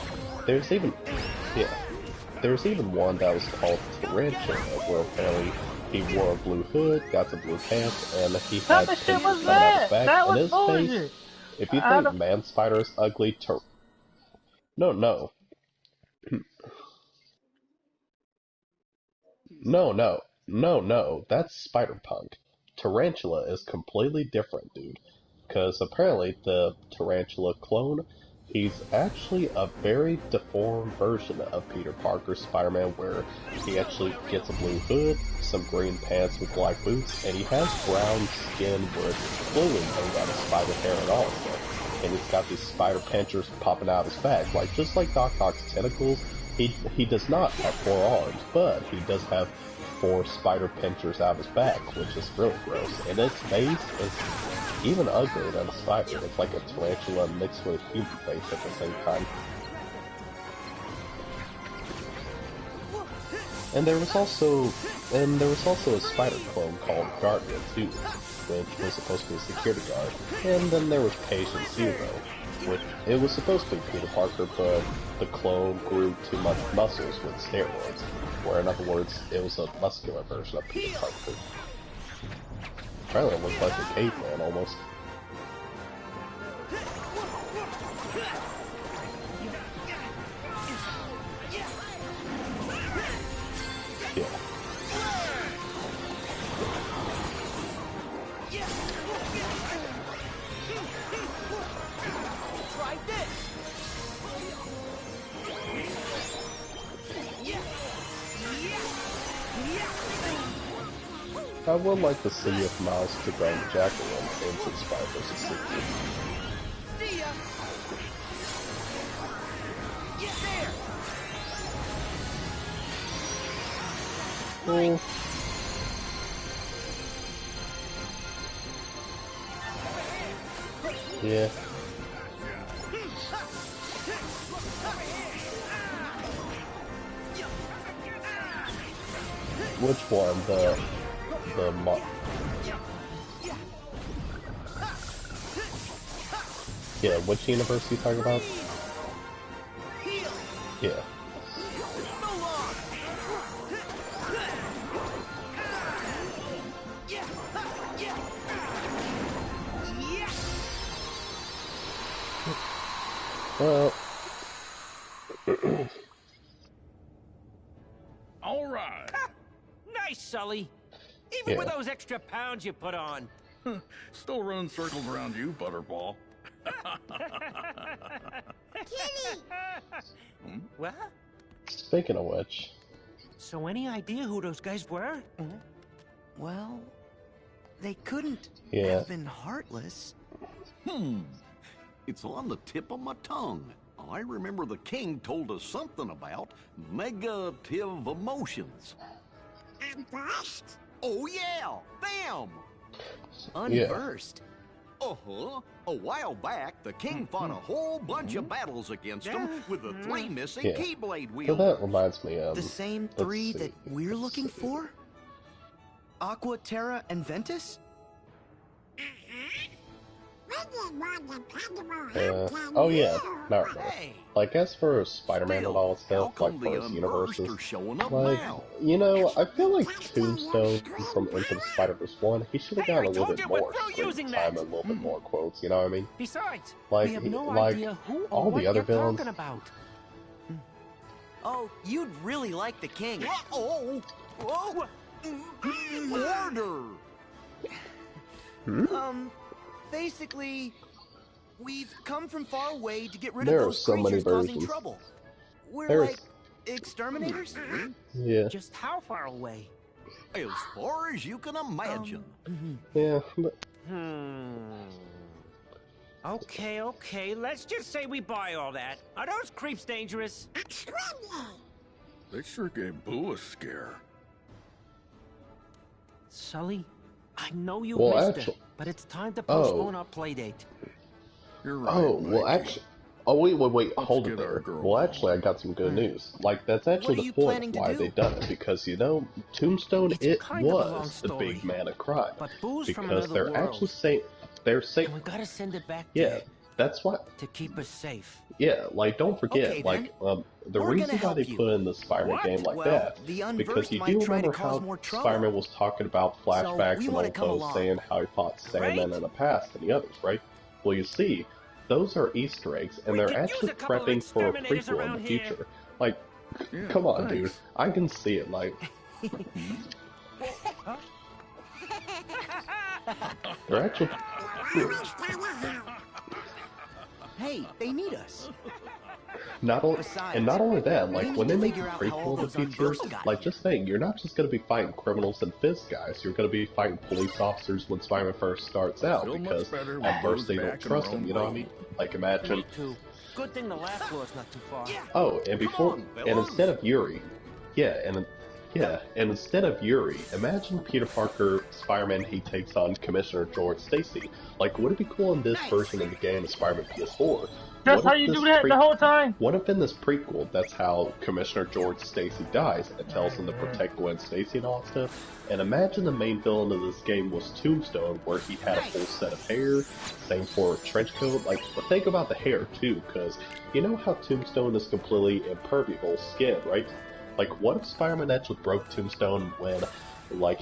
Speaker 2: There's even one that was called Tarantula, where apparently he wore a blue hood, got some blue pants, and he had
Speaker 1: What the shit
Speaker 2: pins
Speaker 1: was
Speaker 2: coming out his
Speaker 1: that?
Speaker 2: back,
Speaker 1: That
Speaker 2: and
Speaker 1: was
Speaker 2: his
Speaker 1: bullshit.
Speaker 2: face. If you think Man-Spider is ugly, no, that's Spider-Punk. Tarantula is completely different, dude. Because apparently the Tarantula clone, he's actually a very deformed version of Peter Parker's Spider-Man, where he actually gets a blue hood, some green pants with black boots, and he has brown skin where it's clearly made out of spider hair and all stuff. And he's got these spider pinchers popping out of his back, like just like Doc Ock's tentacles. He does not have 4 arms, but he does have 4 spider pinchers out of his back, which is really gross. And its face is even uglier than a spider. It's like a tarantula mixed with a human face at the same time. And there was also a spider clone called Guardian too, which was supposed to be a security guard. And then there was Patient Zero, which it was supposed to be Peter Parker, but the clone grew too much muscles with steroids. Or in other words, it was a muscular version of Peter Parker. Apparently it looked like a caveman almost. Yeah. I would like to see if Miles could bring Jackal into Spider-Verse 60.
Speaker 6: See ya. Get there.
Speaker 2: Oh. Yeah. Which one? Yeah, which universe are you talking about? Yeah. Well.
Speaker 8: All right.
Speaker 9: Nice, Sully. Even with those extra pounds you put on.
Speaker 8: Still running circles around you, Butterball.
Speaker 7: Kitty!
Speaker 9: What?
Speaker 2: Speaking of which.
Speaker 9: So any idea who those guys were?
Speaker 6: Well, They couldn't
Speaker 2: Yeah.
Speaker 6: have been heartless.
Speaker 8: It's on the tip of my tongue. I remember the king told us something about negative emotions.
Speaker 7: Unversed?
Speaker 8: Oh yeah, them!
Speaker 6: Unversed.
Speaker 8: Uh-huh. A while back, the king fought a whole bunch of battles against them with the 3 missing
Speaker 2: Yeah.
Speaker 8: Keyblade
Speaker 2: So
Speaker 8: wielders.
Speaker 2: that reminds me,
Speaker 6: The same
Speaker 2: let's
Speaker 6: 3
Speaker 2: see,
Speaker 6: that we're
Speaker 2: let's
Speaker 6: looking
Speaker 2: see.
Speaker 6: for? Aqua, Terra, and Ventus?
Speaker 7: We did want dependable
Speaker 2: Yeah.
Speaker 7: help from
Speaker 2: Oh yeah,
Speaker 7: you.
Speaker 2: now I remember.
Speaker 8: Hey,
Speaker 2: Like as for Spider-Man and
Speaker 8: still,
Speaker 2: all that
Speaker 8: how
Speaker 2: stuff,
Speaker 8: come
Speaker 2: like
Speaker 8: the
Speaker 2: for his
Speaker 8: Unversed
Speaker 2: universes,
Speaker 8: are showing up
Speaker 2: like,
Speaker 8: now?
Speaker 2: you know, I feel like Tombstone from Into the Spider-Verse 1, he should have
Speaker 9: Hey,
Speaker 2: gotten
Speaker 9: I
Speaker 2: a little
Speaker 9: told
Speaker 2: bit
Speaker 9: you we're
Speaker 2: more
Speaker 9: through
Speaker 2: screen
Speaker 9: using
Speaker 2: time
Speaker 9: that.
Speaker 2: and a little bit more quotes, you know what I mean?
Speaker 9: Besides,
Speaker 2: Like,
Speaker 9: we have no
Speaker 2: like,
Speaker 9: idea who or
Speaker 2: all
Speaker 9: what
Speaker 2: the other
Speaker 9: you're
Speaker 2: villains.
Speaker 9: talking about.
Speaker 6: Oh, you'd really like the king.
Speaker 8: Oh, order!
Speaker 6: Basically, we've come from far away to get rid
Speaker 2: There
Speaker 6: of
Speaker 2: are
Speaker 6: those
Speaker 2: so many
Speaker 6: creatures causing
Speaker 2: versions.
Speaker 6: trouble. We're
Speaker 2: There's-
Speaker 6: like exterminators?
Speaker 2: Yeah,
Speaker 9: Just how far away?
Speaker 8: As far as you can imagine.
Speaker 2: yeah, but
Speaker 9: Okay, let's just say we buy all that. Are those creeps dangerous?
Speaker 7: Extremely.
Speaker 8: They sure gave Boo a scare.
Speaker 9: Sully, I know you
Speaker 2: Well,
Speaker 9: missed
Speaker 2: actually-
Speaker 9: it, but it's time to
Speaker 2: Oh.
Speaker 9: postpone our play date.
Speaker 8: You're right.
Speaker 2: oh, well,
Speaker 8: Mikey.
Speaker 2: actually, oh, wait,
Speaker 8: Let's
Speaker 2: hold it
Speaker 8: get our
Speaker 2: there.
Speaker 8: girl
Speaker 2: Well,
Speaker 8: on.
Speaker 2: actually, I got some good news. Like, that's
Speaker 6: What
Speaker 2: actually
Speaker 6: are
Speaker 2: the
Speaker 6: you
Speaker 2: point
Speaker 6: planning
Speaker 2: of
Speaker 6: to
Speaker 2: why
Speaker 6: do?
Speaker 2: they done it, because, you know, Tombstone,
Speaker 9: It's
Speaker 2: it
Speaker 9: kind of a long
Speaker 2: was the
Speaker 9: story,
Speaker 2: big man of crime.
Speaker 9: but Boo's from
Speaker 2: Because
Speaker 9: another
Speaker 2: they're
Speaker 9: world.
Speaker 2: actually saying, they're saying,
Speaker 9: And we gotta send it back
Speaker 2: yeah,
Speaker 9: there
Speaker 2: that's why,
Speaker 9: to keep us safe.
Speaker 2: yeah, like, don't forget,
Speaker 6: Okay,
Speaker 2: like, the
Speaker 6: We're
Speaker 2: reason
Speaker 6: gonna
Speaker 2: why they
Speaker 6: help you.
Speaker 2: put in the Spider-Man
Speaker 9: What?
Speaker 2: game like
Speaker 6: Well,
Speaker 2: that,
Speaker 6: the
Speaker 2: because
Speaker 6: Unversed
Speaker 2: you
Speaker 6: might
Speaker 2: do
Speaker 6: try to
Speaker 2: remember
Speaker 6: cause
Speaker 2: how
Speaker 6: more trouble.
Speaker 2: Spider-Man was talking about flashbacks
Speaker 6: we
Speaker 2: and
Speaker 6: wanna
Speaker 2: all
Speaker 6: come
Speaker 2: those
Speaker 6: along.
Speaker 2: saying how he fought Sandman
Speaker 9: Great.
Speaker 2: in the past and the others, right? Well, you see, those are Easter eggs, and
Speaker 9: We
Speaker 2: they're
Speaker 9: could use
Speaker 2: actually
Speaker 9: a couple of
Speaker 2: prepping for a
Speaker 9: exterminators
Speaker 2: prequel in
Speaker 9: around
Speaker 2: the
Speaker 9: here.
Speaker 2: future. Like,
Speaker 8: Yeah,
Speaker 2: come on,
Speaker 8: thanks.
Speaker 2: dude. I can see it, like, they're actually...
Speaker 7: Always gotta help.
Speaker 6: Hey, they need us.
Speaker 2: Not only,
Speaker 6: Besides,
Speaker 2: and not only that,
Speaker 6: we
Speaker 2: like
Speaker 6: need
Speaker 2: when
Speaker 6: to
Speaker 2: they make a
Speaker 6: figure out how all
Speaker 2: prequel in the
Speaker 6: those
Speaker 2: future,
Speaker 6: Unversed got
Speaker 2: like
Speaker 6: here.
Speaker 2: just think, you're not just gonna be fighting criminals and fist guys. You're gonna be fighting police officers when Spider-Man first starts out
Speaker 8: Feel much
Speaker 2: because
Speaker 8: better when
Speaker 2: at first
Speaker 8: Boo's
Speaker 2: they don't
Speaker 8: back in
Speaker 2: trust
Speaker 8: our
Speaker 2: him.
Speaker 8: own
Speaker 2: You know what I
Speaker 8: way.
Speaker 2: mean? Like imagine.
Speaker 9: Me too. Good thing the last floor's not too far.
Speaker 2: Oh, and before
Speaker 8: on,
Speaker 2: and
Speaker 8: fellas.
Speaker 2: instead of Yuri, and instead of Yuri, imagine Peter Parker, Spider-Man. He takes on Commissioner George Stacy. Like, would it be cool in this version of the game of Spider-Man PS4?
Speaker 1: That's
Speaker 2: What
Speaker 1: how
Speaker 2: if
Speaker 1: you
Speaker 2: this
Speaker 1: do that the whole time?
Speaker 2: What if in this prequel, that's how Commissioner George Stacy dies, and it tells him to protect Gwen Stacy and all that stuff? And imagine the main villain of this game was Tombstone, where he had a full set of hair, same for a trench coat. Like, think about the hair too, because you know how Tombstone is completely impermeable skin, right? Like, what if Spider-Man actually broke Tombstone when, like,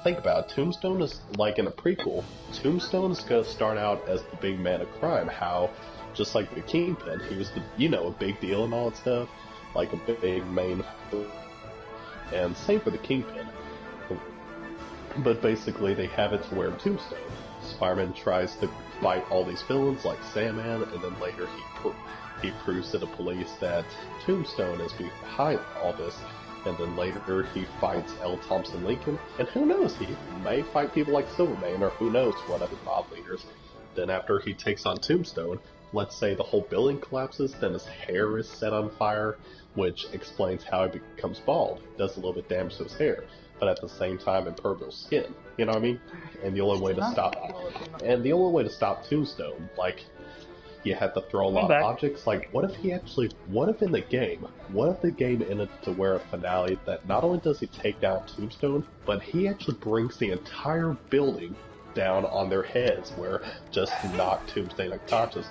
Speaker 2: think about it, Tombstone is, like, in a prequel, Tombstone is gonna start out as the big man of crime, how, just like the Kingpin, he was the, a big deal and all that stuff, like a big main, and same for the Kingpin. But basically, they have it to where Tombstone, Spider-Man tries to fight all these villains like Sandman, and then later he proves to the police that Tombstone is behind all this, and then later he fights L. Thompson Lincoln, and who knows, he may fight people like Silvermane, or who knows what other mob leaders. Then after he takes on Tombstone, let's say the whole building collapses, then his hair is set on fire, which explains how he becomes bald. It does a little bit damage to his hair, but at the same time impermeable skin. You know what I mean? And the only way to stop Tombstone, like, you had to throw a lot of objects. Like, what if in the game ended to where a finale that not only does he take down Tombstone, but he actually brings the entire building down on their heads, where just to knock Tombstone unconscious,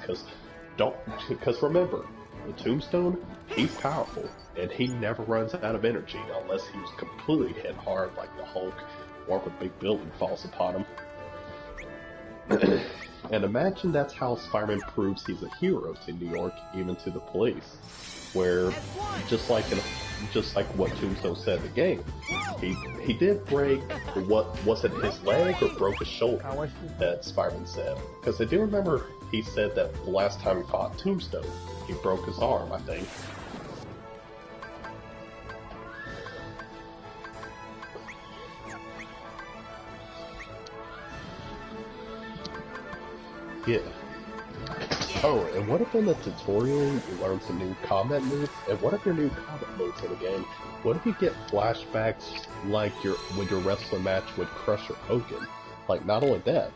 Speaker 2: because remember, the Tombstone, he's powerful, and he never runs out of energy unless he was completely hit hard like the Hulk, or if a big building falls upon him. And imagine that's how Spider-Man proves he's a hero to New York, even to the police. Where, just like what Tombstone said in the game, he did break, what was it, his leg or broke his shoulder, that Spider-Man said. Because I do remember he said that the last time he fought Tombstone, he broke his arm, I think. Yeah. Oh, and what if in the tutorial you learn some new combat moves? And what if your new combat moves in the game? What if you get flashbacks like with your wrestling match with Crusher Hogan? Like, not only that,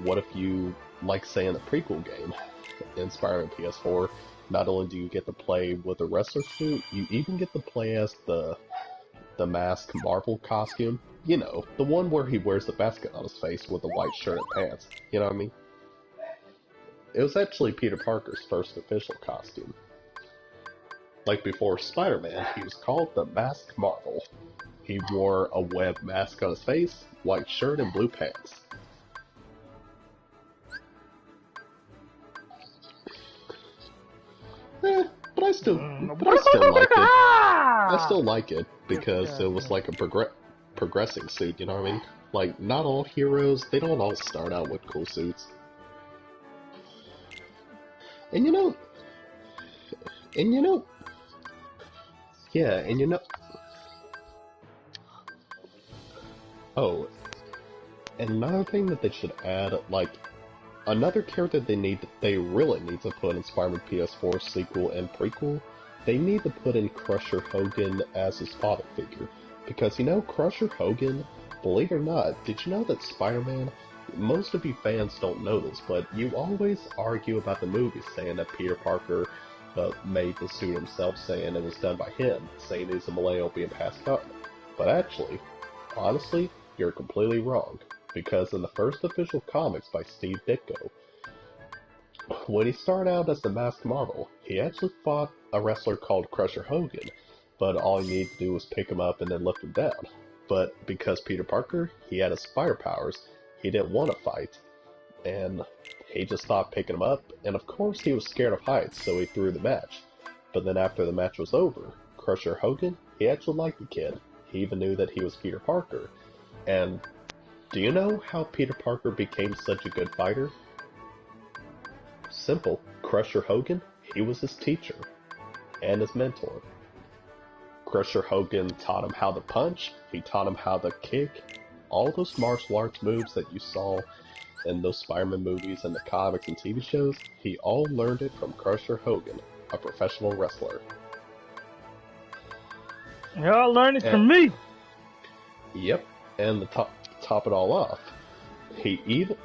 Speaker 2: what if you, like say in the prequel game, in Spider-Man PS4, not only do you get to play with a wrestler suit, you even get to play as the masked Marvel costume. You know, the one where he wears the basket on his face with the white shirt and pants. You know what I mean? It was actually Peter Parker's first official costume. Like before Spider-Man, he was called the Masked Marvel. He wore a web mask on his face, white shirt, and blue pants. But I still like it. I still like it because it was like a progressing suit, you know what I mean? Like, not all heroes, they don't all start out with cool suits. And you know, yeah, oh, and another thing that they should add, like, another character they really need to put in Spider-Man PS4 sequel and prequel, they need to put in Crusher Hogan as his father figure. Because, you know, Crusher Hogan, believe it or not, did you know that Spider-Man, most of you fans don't know this, but you always argue about the movies, saying that Peter Parker made the suit himself, saying it was done by him, saying he's a millennial being passed up. But actually, honestly, you're completely wrong. Because in the first official comics by Steve Ditko, when he started out as the Masked Marvel, he actually fought a wrestler called Crusher Hogan, but all he needed to do was pick him up and then lift him down. But because Peter Parker, he had his spider powers, he didn't want to fight, and he just stopped picking him up, and of course he was scared of heights, so he threw the match. But then after the match was over, Crusher Hogan, he actually liked the kid. He even knew that he was Peter Parker. And do you know how Peter Parker became such a good fighter? Simple. Crusher Hogan, he was his teacher and his mentor. Crusher Hogan taught him how to punch, he taught him how to kick. All those martial arts moves that you saw in those Spider-Man movies and the comics and TV shows, he all learned it from Crusher Hogan, a professional wrestler.
Speaker 1: Y'all learned it from me!
Speaker 2: Yep, and to top it all off, did you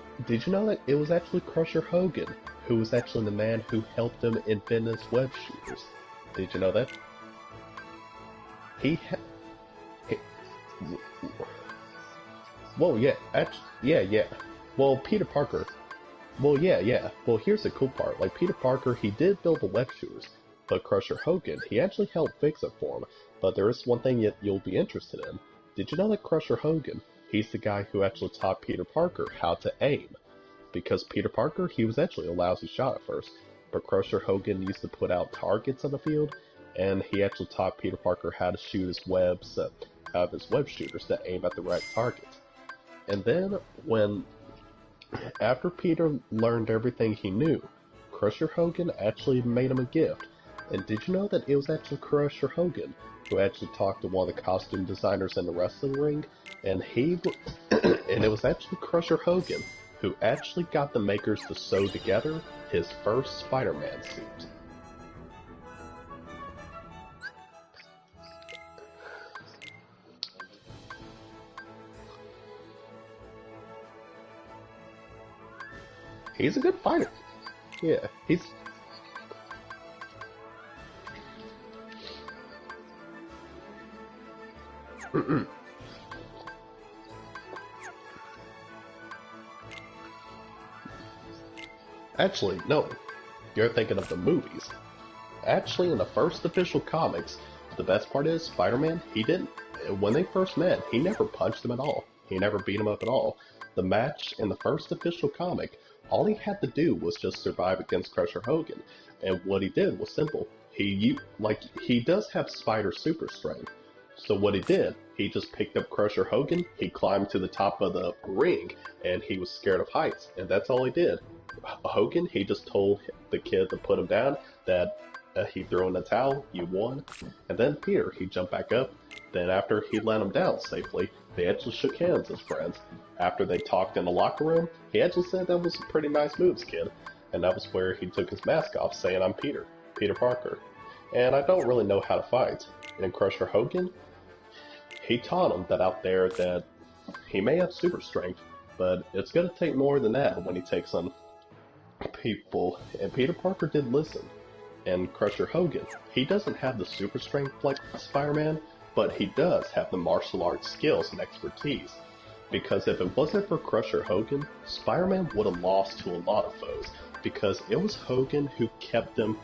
Speaker 2: know that it was actually Crusher Hogan who was actually the man who helped him invent his web shooters? Did you know that? Well, yeah, yeah. Well, Peter Parker. Well, yeah. Well, here's the cool part. Like, Peter Parker, he did build the web shooters, but Crusher Hogan, he actually helped fix it for him. But there is one thing you'll be interested in. Did you know that Crusher Hogan, he's the guy who actually taught Peter Parker how to aim? Because Peter Parker, he was actually a lousy shot at first, but Crusher Hogan used to put out targets on the field, and he actually taught Peter Parker how to shoot his webs out of his web shooters to aim at the right target. And then, after Peter learned everything he knew, Crusher Hogan actually made him a gift. And did you know that it was actually Crusher Hogan who actually talked to one of the costume designers in the wrestling ring? And and it was actually Crusher Hogan who actually got the makers to sew together his first Spider-Man suit. He's a good fighter. Yeah, he's... Actually, no. You're thinking of the movies. Actually, in the first official comics, the best part is, Spider-Man, when they first met, he never punched him at all. He never beat him up at all. The match in the first official comic, all he had to do was just survive against Crusher Hogan. And what he did was simple. He does have spider super strength. So what he did, he just picked up Crusher Hogan, he climbed to the top of the ring, and he was scared of heights. And that's all he did. Hogan, he just told the kid to put him down, that he threw in the towel, you won. And then Peter, he jumped back up, Then after he let him down safely, they actually shook hands as friends. After they talked in the locker room, he actually said that was some pretty nice moves, kid. And that was where he took his mask off, saying, I'm Peter Parker. And I don't really know how to fight. And Crusher Hogan, he taught him that out there that he may have super strength, but it's going to take more than that when he takes on people. And Peter Parker did listen. And Crusher Hogan, he doesn't have the super strength like Spider-Man, but he does have the martial arts skills and expertise. Because if it wasn't for Crusher Hogan, Spider-Man would have lost to a lot of foes. Because it was Hogan who kept them.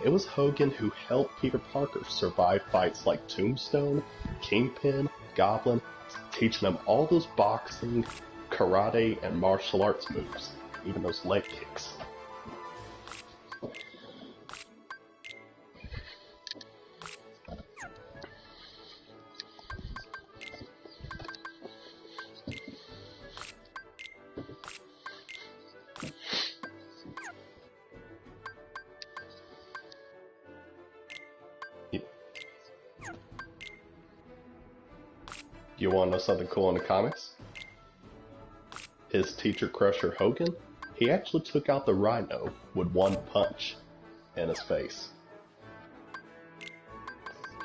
Speaker 2: It was Hogan who helped Peter Parker survive fights like Tombstone, Kingpin, Goblin, teaching him all those boxing, karate, and martial arts moves, even those leg kicks. You want to know something cool in the comics? His teacher Crusher Hogan, he actually took out the Rhino with one punch in his face.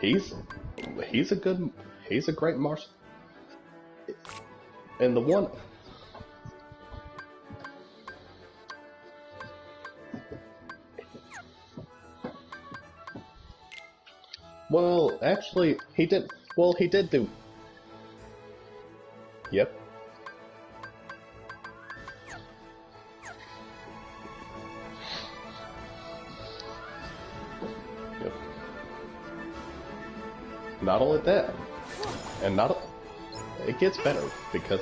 Speaker 2: He's a great martial. And the one. Well, actually, he did. Well, he did do. Yep. Yep. Not only that, and it gets better because,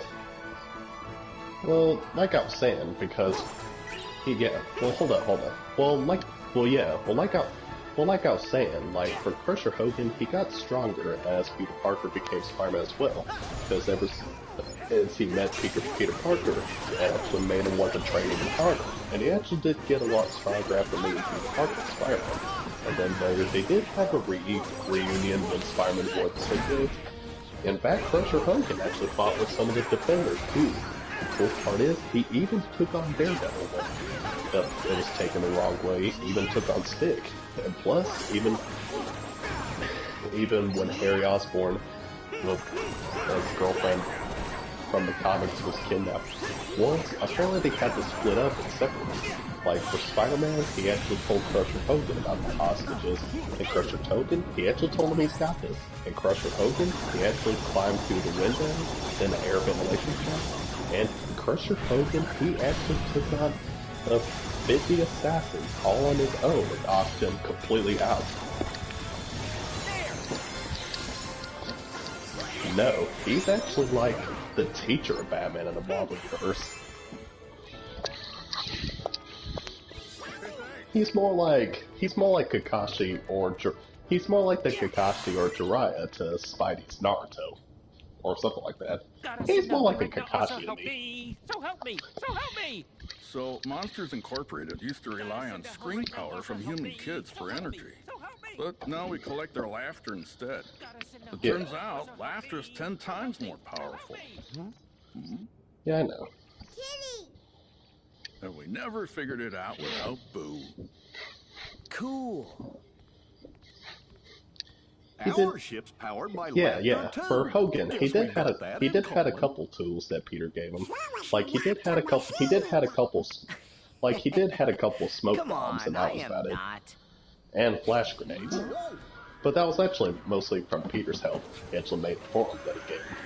Speaker 2: well, like I was saying, because well, hold up. Well, like I was saying, like, for Crusher Hogan, he got stronger as Peter Parker became Spider-Man as well, because as he met Peter Parker, it actually made him want to train even harder, and he actually did get a lot stronger after meeting Peter Parker as Spider-Man. And then later, they did have a reunion when Spider-Man wasn't so good. In fact, Crusher Hogan actually fought with some of the Defenders, too. The cool part is, he even took on Daredevil when it was taken the wrong way, even took on Stick. And plus, even when Harry Osborn, his girlfriend from the comics, was kidnapped once, apparently they had to split up and separate. Like for Spider-Man, he actually told Crusher Hogan about the hostages, and Crusher Hogan, he actually told him he's got this. And Crusher Hogan, he actually climbed through the window, then the air ventilation shaft, and Crusher Hogan, he actually took on the 50 assassins all on his own and knocked him completely out. No, he's actually like the teacher of Batman in the Marvel universe. He's more like Kakashi or he's more like the Kakashi or Jiraiya to Spidey's Naruto, or something like that. He's more like a Kakashi to me.
Speaker 9: So help me! So help me!
Speaker 10: So, Monsters Incorporated used to rely on screen power from human kids for energy. But now we collect their laughter instead. It turns out, laughter is 10 times more powerful.
Speaker 2: Yeah, I know.
Speaker 7: Kitty!
Speaker 10: And we never figured it out without Boo.
Speaker 6: Cool.
Speaker 8: Our ship's powered by
Speaker 2: Yeah.
Speaker 8: laughter, too.
Speaker 2: For Hogan, he
Speaker 8: Guess
Speaker 2: did
Speaker 8: we
Speaker 2: had
Speaker 8: got that
Speaker 2: a
Speaker 8: in common.
Speaker 2: couple tools that Peter gave him. Like he did had a couple smoke
Speaker 6: Come
Speaker 2: bombs, and
Speaker 6: on,
Speaker 2: that
Speaker 6: I
Speaker 2: was
Speaker 6: am
Speaker 2: about it.
Speaker 6: not.
Speaker 2: And flash grenades. But that was actually mostly from Peter's help. He actually made the form that he gave him.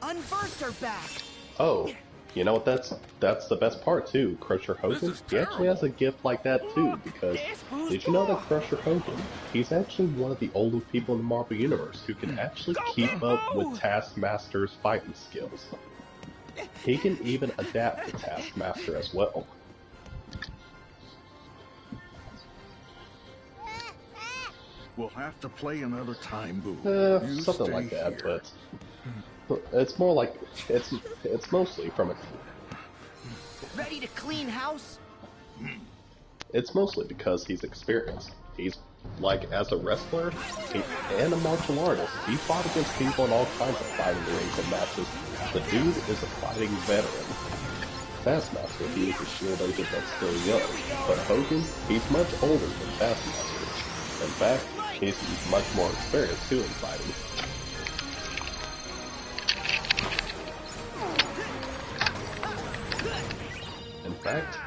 Speaker 6: Unversed are back.
Speaker 2: Oh, you know what? That's the best part too. Crusher Hogan, he actually has a gift like that too. Because did you know that Crusher Hogan, he's actually one of the only people in the Marvel Universe who can actually keep up with Taskmaster's fighting skills. He can even adapt to Taskmaster as well.
Speaker 10: We'll have to play another time, Boo. You
Speaker 2: Something
Speaker 10: stay
Speaker 2: like that,
Speaker 10: here.
Speaker 2: but it's more like it's mostly from a
Speaker 6: Ready to clean house?
Speaker 2: It's mostly because he's experienced. He's, like, as a wrestler and a martial artist, he fought against people in all kinds of fighting rings and matches. The dude is a fighting veteran. Taskmaster, he is a shield agent that's still young, but Hogan, he's much older than Taskmaster. In fact, he's much more experienced too in fighting. In fact,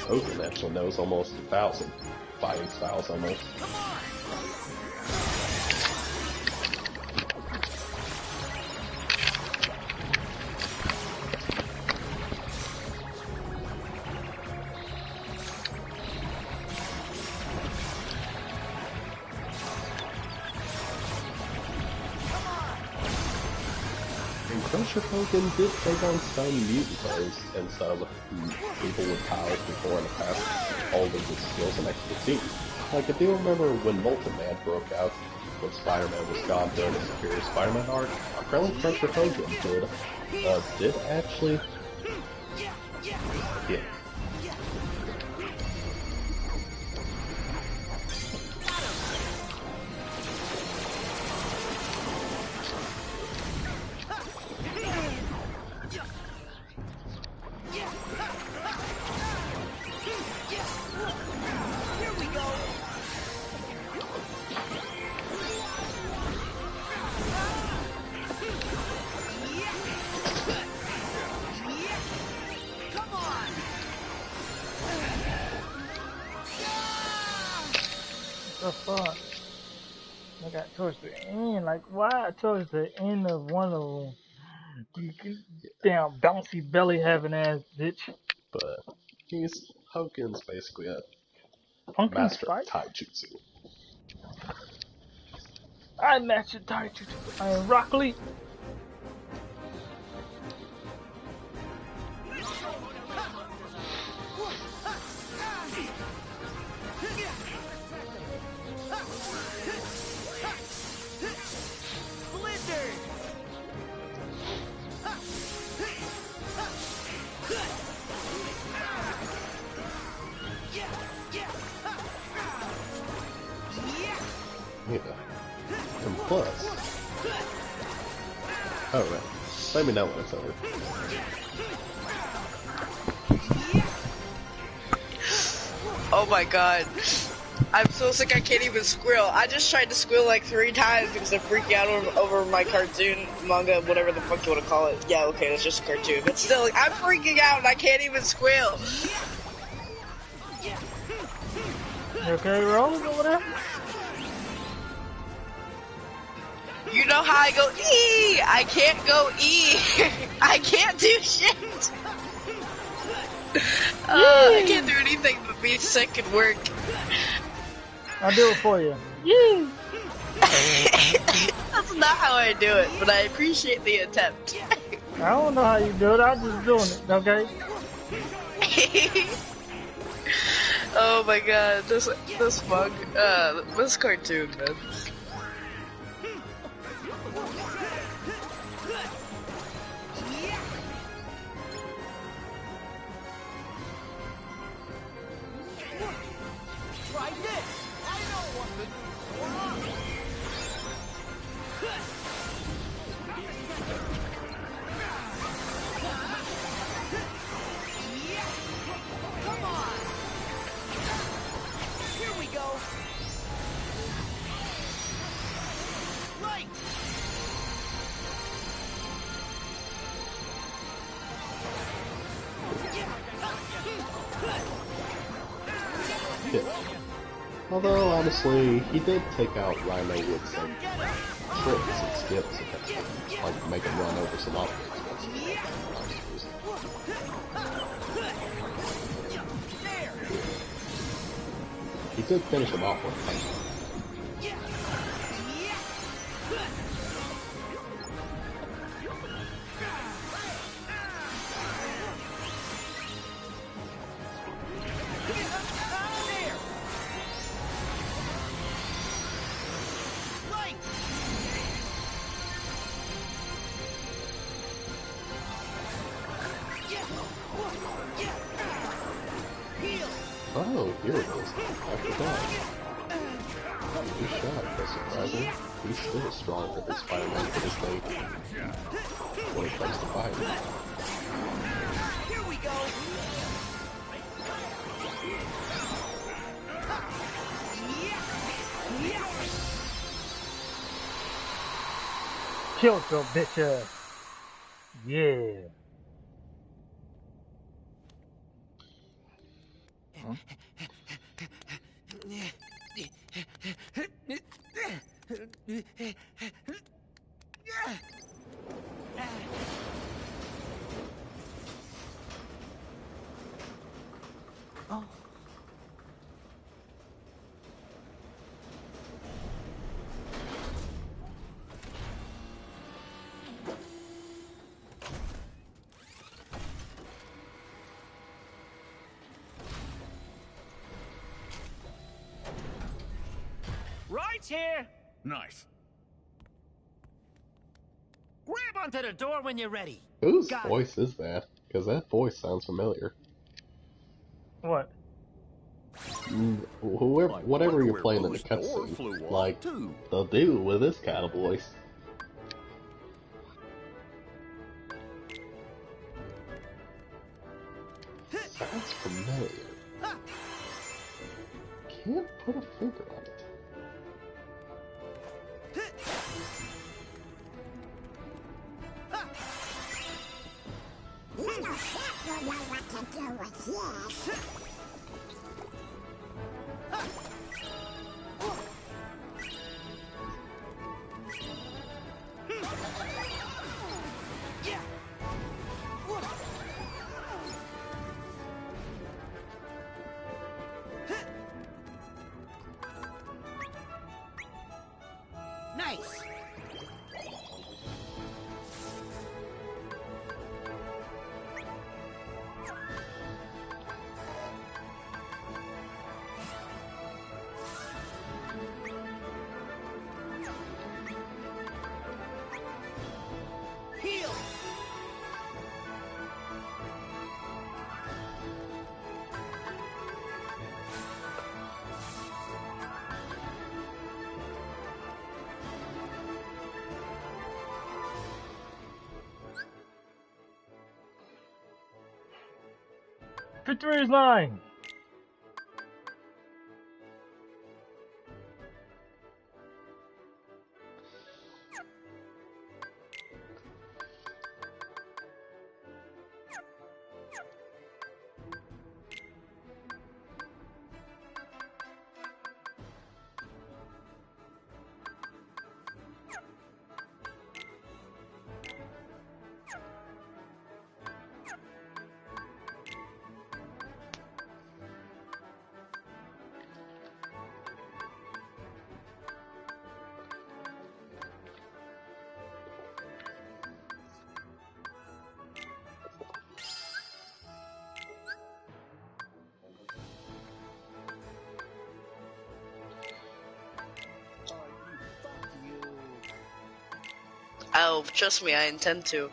Speaker 2: Hogan actually knows almost 1,000 fighting styles almost. Crusher Hogan did take on some mutant foes and some people with powers before in the past, all of his skills and expertise. Like, if you remember when Molten Man broke out, when Spider-Man was gone during the Superior Spider-Man arc, apparently Crusher Hogan did actually... Yeah.
Speaker 1: The fuck? I got towards the end. Like, why towards the end of one of them? You can, damn bouncy belly having ass bitch.
Speaker 2: But Hogan's basically a
Speaker 1: Pumpkin
Speaker 2: master of
Speaker 1: spice?
Speaker 2: taijutsu.
Speaker 1: I mastered taijutsu. I am Rock Lee.
Speaker 2: Yeah. And plus... Oh, right. Let me know when it's over.
Speaker 4: Oh my god. I'm so sick I can't even squeal. I just tried to squeal like 3 times because I'm freaking out over my cartoon, manga, whatever the fuck you want to call it. Yeah, okay, that's just a cartoon. But still, like, I'm freaking out and I can't even squeal.
Speaker 1: You okay, Rose, over there?
Speaker 4: You know how I go E! I can't go E! I can't do shit! I can't do anything but be sick and work.
Speaker 1: I'll do it for you. Yee!
Speaker 4: That's not how I do it, but I appreciate the attempt.
Speaker 1: I don't know how you do it, I'm just doing it, okay?
Speaker 4: Oh my god, this mug, this cartoon, man.
Speaker 2: Although, honestly, he did take out Rhino with some tricks and skills, like make him run over some obstacles. He did finish him off with a punch. Good shot, Mr. Rival. He's still stronger than Spider-Man to this day when it comes to fighting.
Speaker 6: Here we go.
Speaker 1: Killed your bitch ass. Yeah. Huh?
Speaker 6: Oh.
Speaker 9: Right here.
Speaker 10: Nice.
Speaker 9: Grab onto the door when you're ready.
Speaker 2: Whose
Speaker 9: Got
Speaker 2: voice is that? Because that voice sounds familiar.
Speaker 1: What?
Speaker 2: Whoever, whatever you're playing in the cutscene, like the dude with this kind of voice. Sounds familiar. Can't put a finger on it.
Speaker 7: Little Cat will know what to do with this.
Speaker 6: Nice. Heal.
Speaker 1: Victory's line.
Speaker 4: Oh, trust me, I intend to.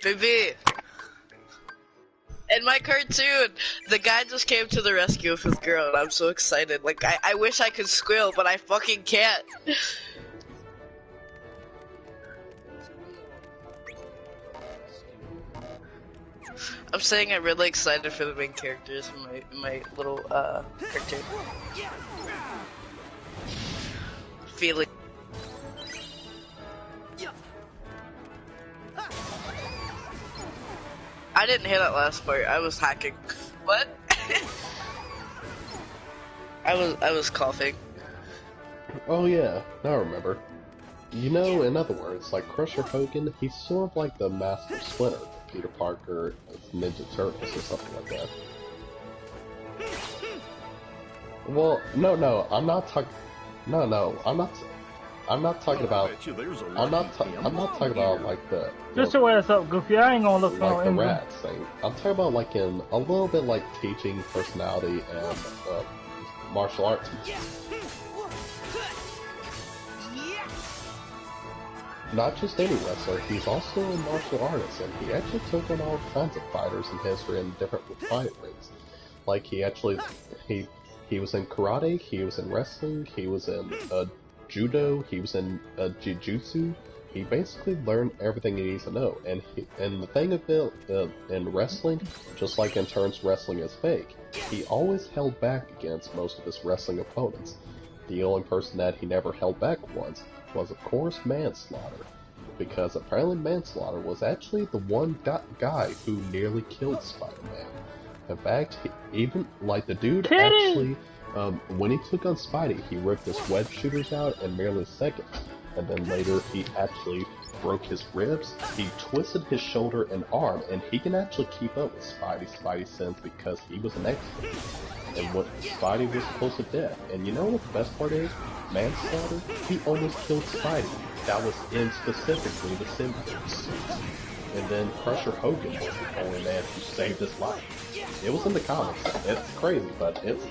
Speaker 4: Baby! In my cartoon, the guy just came to the rescue of his girl, and I'm so excited. Like, I wish I could squeal, but I fucking can't. I'm saying I'm really excited for the main characters in my little, cartoon. Feeling. I didn't hear that last part. I was hacking. What? I was coughing.
Speaker 2: Oh yeah, now I remember. You know, in other words, like Crusher Hogan, he's sort of like the Master Splinter for Peter Parker, Ninja Turtles, or something like that. Well, no, I'm not talking. No, I'm not. I'm not talking about. I'm not talking about like
Speaker 1: Just your ass up, Goofy. I ain't gonna look for no
Speaker 2: like the
Speaker 1: emblem.
Speaker 2: rats thing. I'm talking about like in a little bit like teaching personality and martial arts. Not just any wrestler, he's also a martial artist, and he actually took on all kinds of fighters in history in different fight rings. Like he was in karate, he was in wrestling, he was in judo, he was in jiu-jitsu. He basically learned everything he needs to know, and the thing of it in wrestling, just like in turns wrestling is fake, he always held back against most of his wrestling opponents. The only person that he never held back once was, of course, Manslaughter, because apparently Manslaughter was actually the one guy who nearly killed Spider-Man. In fact, even, like, the dude actually, when he took on Spidey, he ripped his web shooters out in merely seconds, and then later he actually broke his ribs, he twisted his shoulder and arm, and he can actually keep up with Spidey's sins because he was an expert. And when Spidey was close to death, and you know what the best part is? Manslaughter, he almost killed Spidey. That was in specifically the symbiote suit. And then Crusher Hogan was the only man who saved his life. It was in the comics. It's crazy, but it's...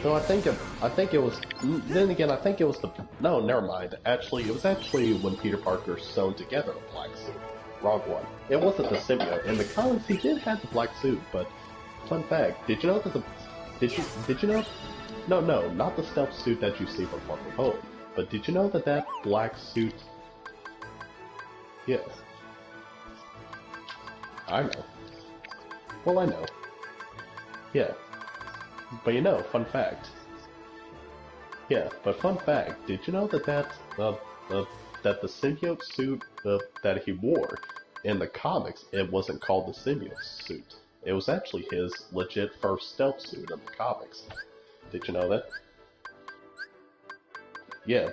Speaker 2: So I think it was. Then again, I think it was the. No, never mind. Actually, it was actually when Peter Parker sewn together a black suit. Wrong one. It wasn't the symbiote. In the comics, he did have the black suit, but fun fact: did you know that the? Did you know? No, not the stealth suit that you see from Far From Home. But did you know that that black suit? Yes. I know. Well, I know. Yeah. But you know, fun fact. Yeah, but fun fact, did you know that that the symbiote suit that he wore in the comics, it wasn't called the symbiote suit. It was actually his legit first stealth suit in the comics. Did you know that? Yeah,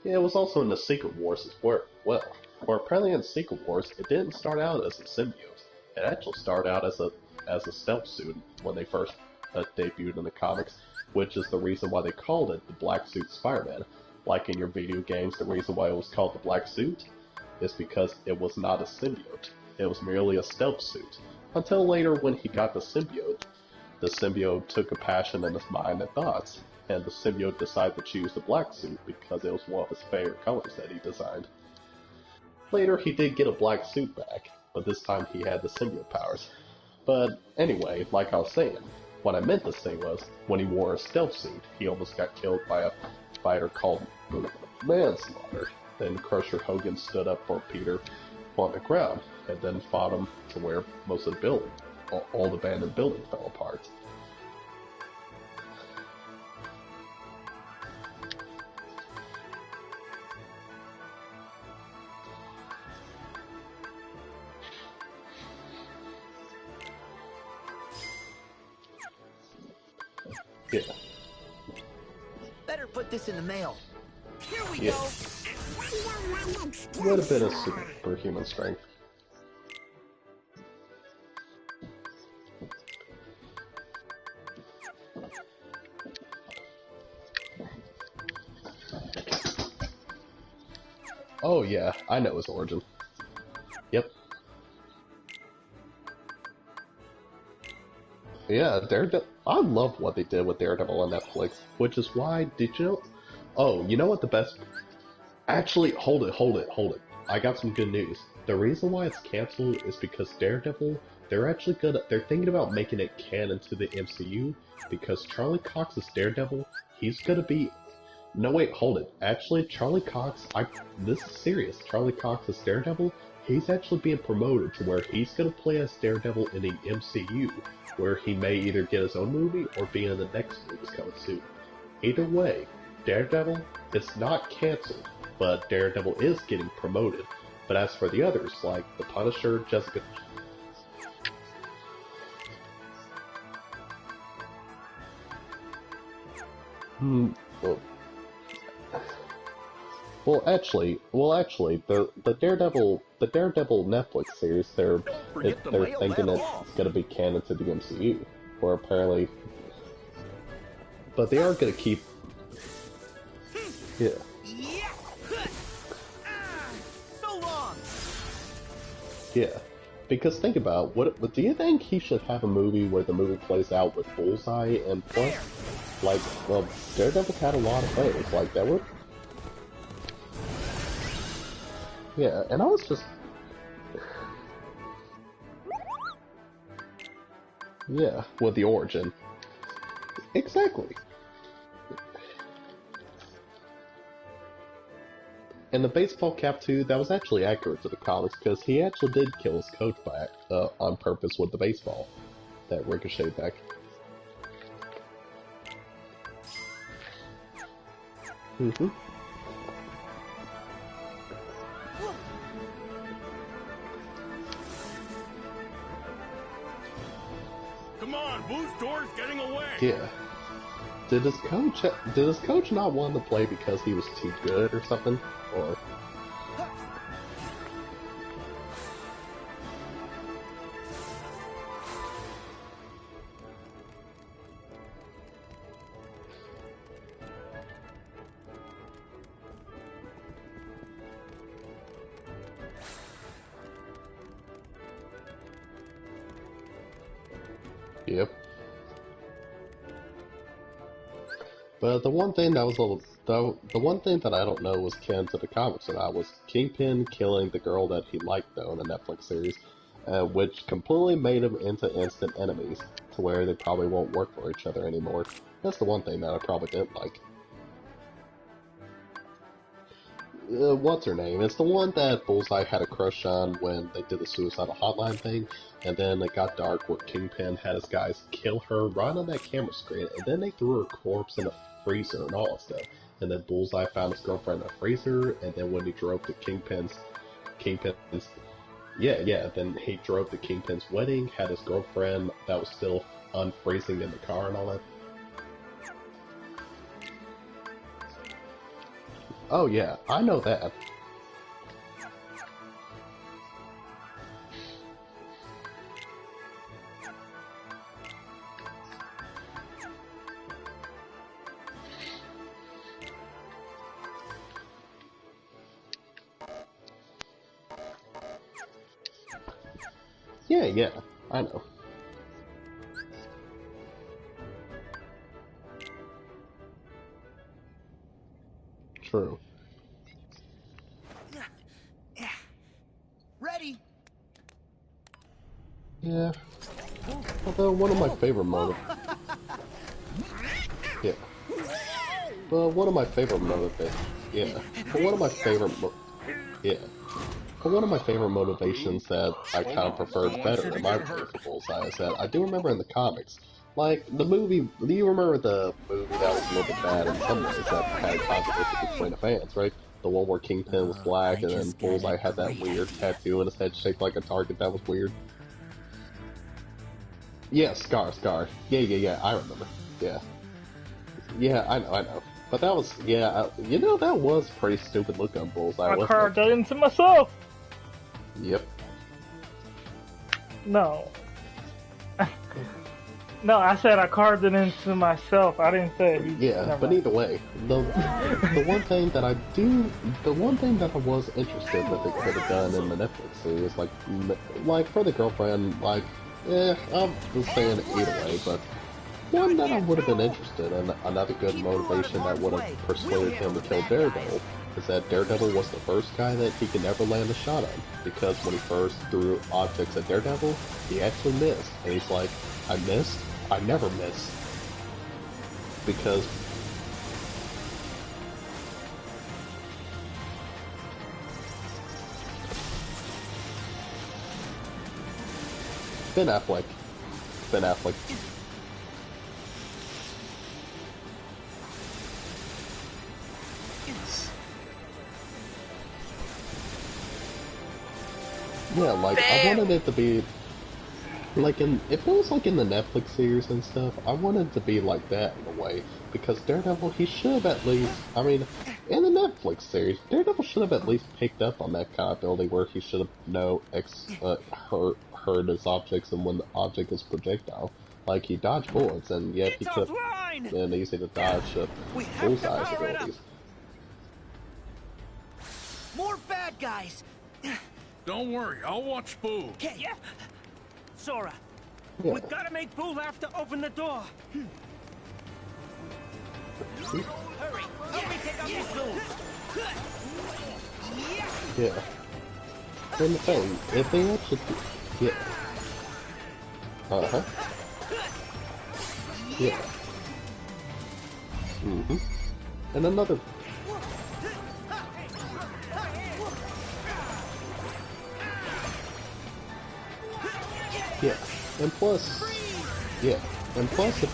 Speaker 2: it was also in the Secret Wars as well. Where apparently in Secret Wars, it didn't start out as a symbiote. It actually started out as a stealth suit when they first debuted in the comics, which is the reason why they called it the Black Suit Spider-Man. Like in your video games, the reason why it was called the Black Suit is because it was not a symbiote. It was merely a stealth suit. Until later when he got the symbiote took a passion in his mind and thoughts, and the symbiote decided to choose the black suit because it was one of his favorite colors that he designed. Later he did get a black suit back, but this time he had the symbiote powers. But anyway, like I was saying, what I meant to say was, when he wore a stealth suit, he almost got killed by a fighter called Manslaughter. Then Crusher Hogan stood up for Peter on the ground, and then fought him to where most of the building, all the abandoned building fell apart. Yeah.
Speaker 6: Better put this in the mail. Here we
Speaker 2: Yeah.
Speaker 6: go.
Speaker 2: What a bit of superhuman strength. Oh yeah, I know his origin. Yep. Yeah, Daredevil. I love what they did with Daredevil on Netflix, which is why, did you know? Oh, you know what the best... Actually, hold it. I got some good news. The reason why it's canceled is because Daredevil, they're thinking about making it canon to the MCU, because Charlie Cox's Daredevil, he's gonna be... No wait, hold it. Actually, Charlie Cox, this is serious. Charlie Cox's Daredevil, he's actually being promoted to where he's gonna play as Daredevil in the MCU, where he may either get his own movie or be in the next movie coming soon. Either way, Daredevil is not canceled, but Daredevil is getting promoted. But as for the others, like The Punisher, Jessica... Hmm. Well, actually, the Daredevil Netflix series, they're
Speaker 8: Forget to mail
Speaker 2: thinking
Speaker 8: that
Speaker 2: it's
Speaker 8: off.
Speaker 2: gonna be canon to the MCU, or apparently, but they are gonna keep, yeah,
Speaker 6: So long.
Speaker 2: yeah, because think about what do you think he should have a movie where the movie plays out with Bullseye and plus, like, well, Daredevil's had a lot of players like that would, yeah, and I was just. Yeah, with the origin. Exactly. And the baseball cap too, that was actually accurate to the comics because he actually did kill his coach back on purpose with the baseball that ricocheted back. Mm-hmm.
Speaker 10: Come on, Boo's door's getting away.
Speaker 2: Yeah. Did his coach not want to play because he was too good or something? Or yep. But the one thing that was the one thing that I don't know was canon to the comics, and I was Kingpin killing the girl that he liked though in the Netflix series, which completely made them into instant enemies, to where they probably won't work for each other anymore. That's the one thing that I probably didn't like. What's her name? It's the one that Bullseye had a crush on when they did the suicidal hotline thing, and then it got dark where Kingpin had his guys kill her right on that camera screen, and then they threw her corpse in a freezer and all that stuff. And then Bullseye found his girlfriend in a freezer, and then when he drove to Kingpin's, yeah, then he drove to Kingpin's wedding, had his girlfriend that was still unfreezing in the car and all that. Oh yeah, I know that. Yeah, I know. True.
Speaker 6: Ready.
Speaker 2: Yeah. Although one of my favorite moments. Yeah. But one of my favorite motivations. Yeah. But one of my favorite. Yeah. But one of my favorite motivations that I kind of preferred better in my play for Bullseye is that I do remember in the comics, like the movie. Do you remember the movie that was a little bit bad in some ways that had controversy between the fans, right? The one where Kingpin was black and then Bullseye had that weird tattoo in his head shaped like a target that was weird. Yeah, Scar. Yeah, I remember. Yeah, I know. But that was, yeah, you know, that was pretty stupid look on Bullseye,
Speaker 1: I
Speaker 2: wasn't
Speaker 1: carved
Speaker 2: it?
Speaker 1: that into myself.
Speaker 2: Yep.
Speaker 1: No. No, I said I carved it into myself. I didn't say it.
Speaker 2: Yeah, but either way, the one thing that I was interested that they could have done in the Netflix series, like for the girlfriend, I'm just saying either way, but one that I would have been interested in, another good motivation that would have persuaded him to kill Daredevil, is that Daredevil was the first guy that he could never land a shot on, because when he first threw objects at Daredevil, he actually missed, and he's like, I missed? I never miss. Because Ben Affleck. Yeah, like, I wanted it to be... Like if it was like in the Netflix series and stuff, I wanted it to be like that in a way. Because Daredevil, he should have at least, I mean, in the Netflix series, Daredevil should have at least picked up on that kind of ability where he should have heard his objects and when the object is projectile. Like he dodged bullets, and yet he could have been easy to dodge Bullseye's abilities.
Speaker 6: More bad guys.
Speaker 10: Don't worry, I'll watch Boo.
Speaker 9: Okay. Yeah. Sora,
Speaker 2: Yeah.
Speaker 9: we've got to make Boo have to open the door. Hurry! Help me take out these dudes.
Speaker 2: Yeah. And the thing, if they actually, yeah. Yeah. And another. Yeah. And plus, yeah. And plus, if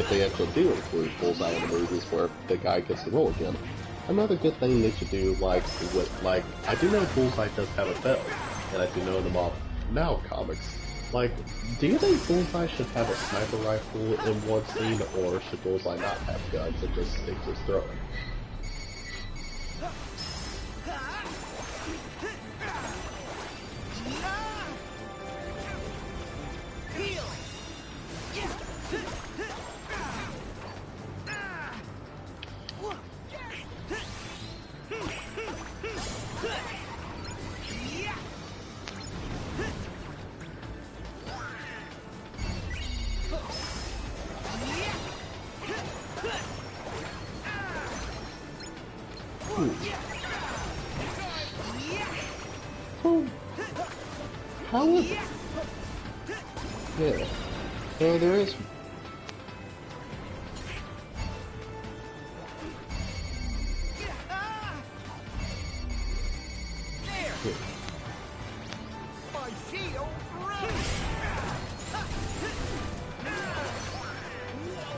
Speaker 2: they actually do include Bullseye in the movies where the guy gets the role again, another good thing they should do, I do know Bullseye does have a belt, and I do know in the Marvel Now comics, do you think Bullseye should have a sniper rifle in one scene, or should Bullseye not have guns and just stick to his throwing? How is it? Yeah. So there is.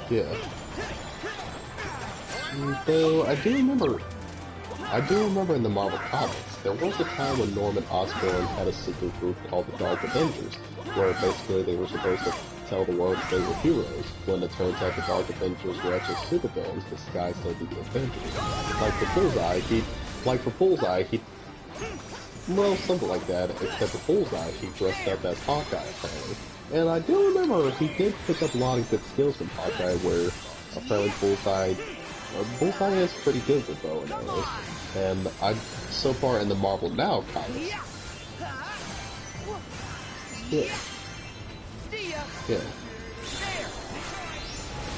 Speaker 2: Yeah. Though I do remember in the Marvel comics, there was a time when Norman Osborn had a secret group called the Dark Avengers, where basically they were supposed to tell the world that they were heroes, when it turns out the Dark Avengers were actually supervillains disguised as the Avengers. For Bullseye, well, something like that, except for Bullseye, he dressed up as Hawkeye, apparently. And I do remember he did pick up a lot of good skills from Hawkeye, where apparently Bullseye is pretty good with bow and arrows. And so far in the Marvel Now comics. Yeah. Yeah.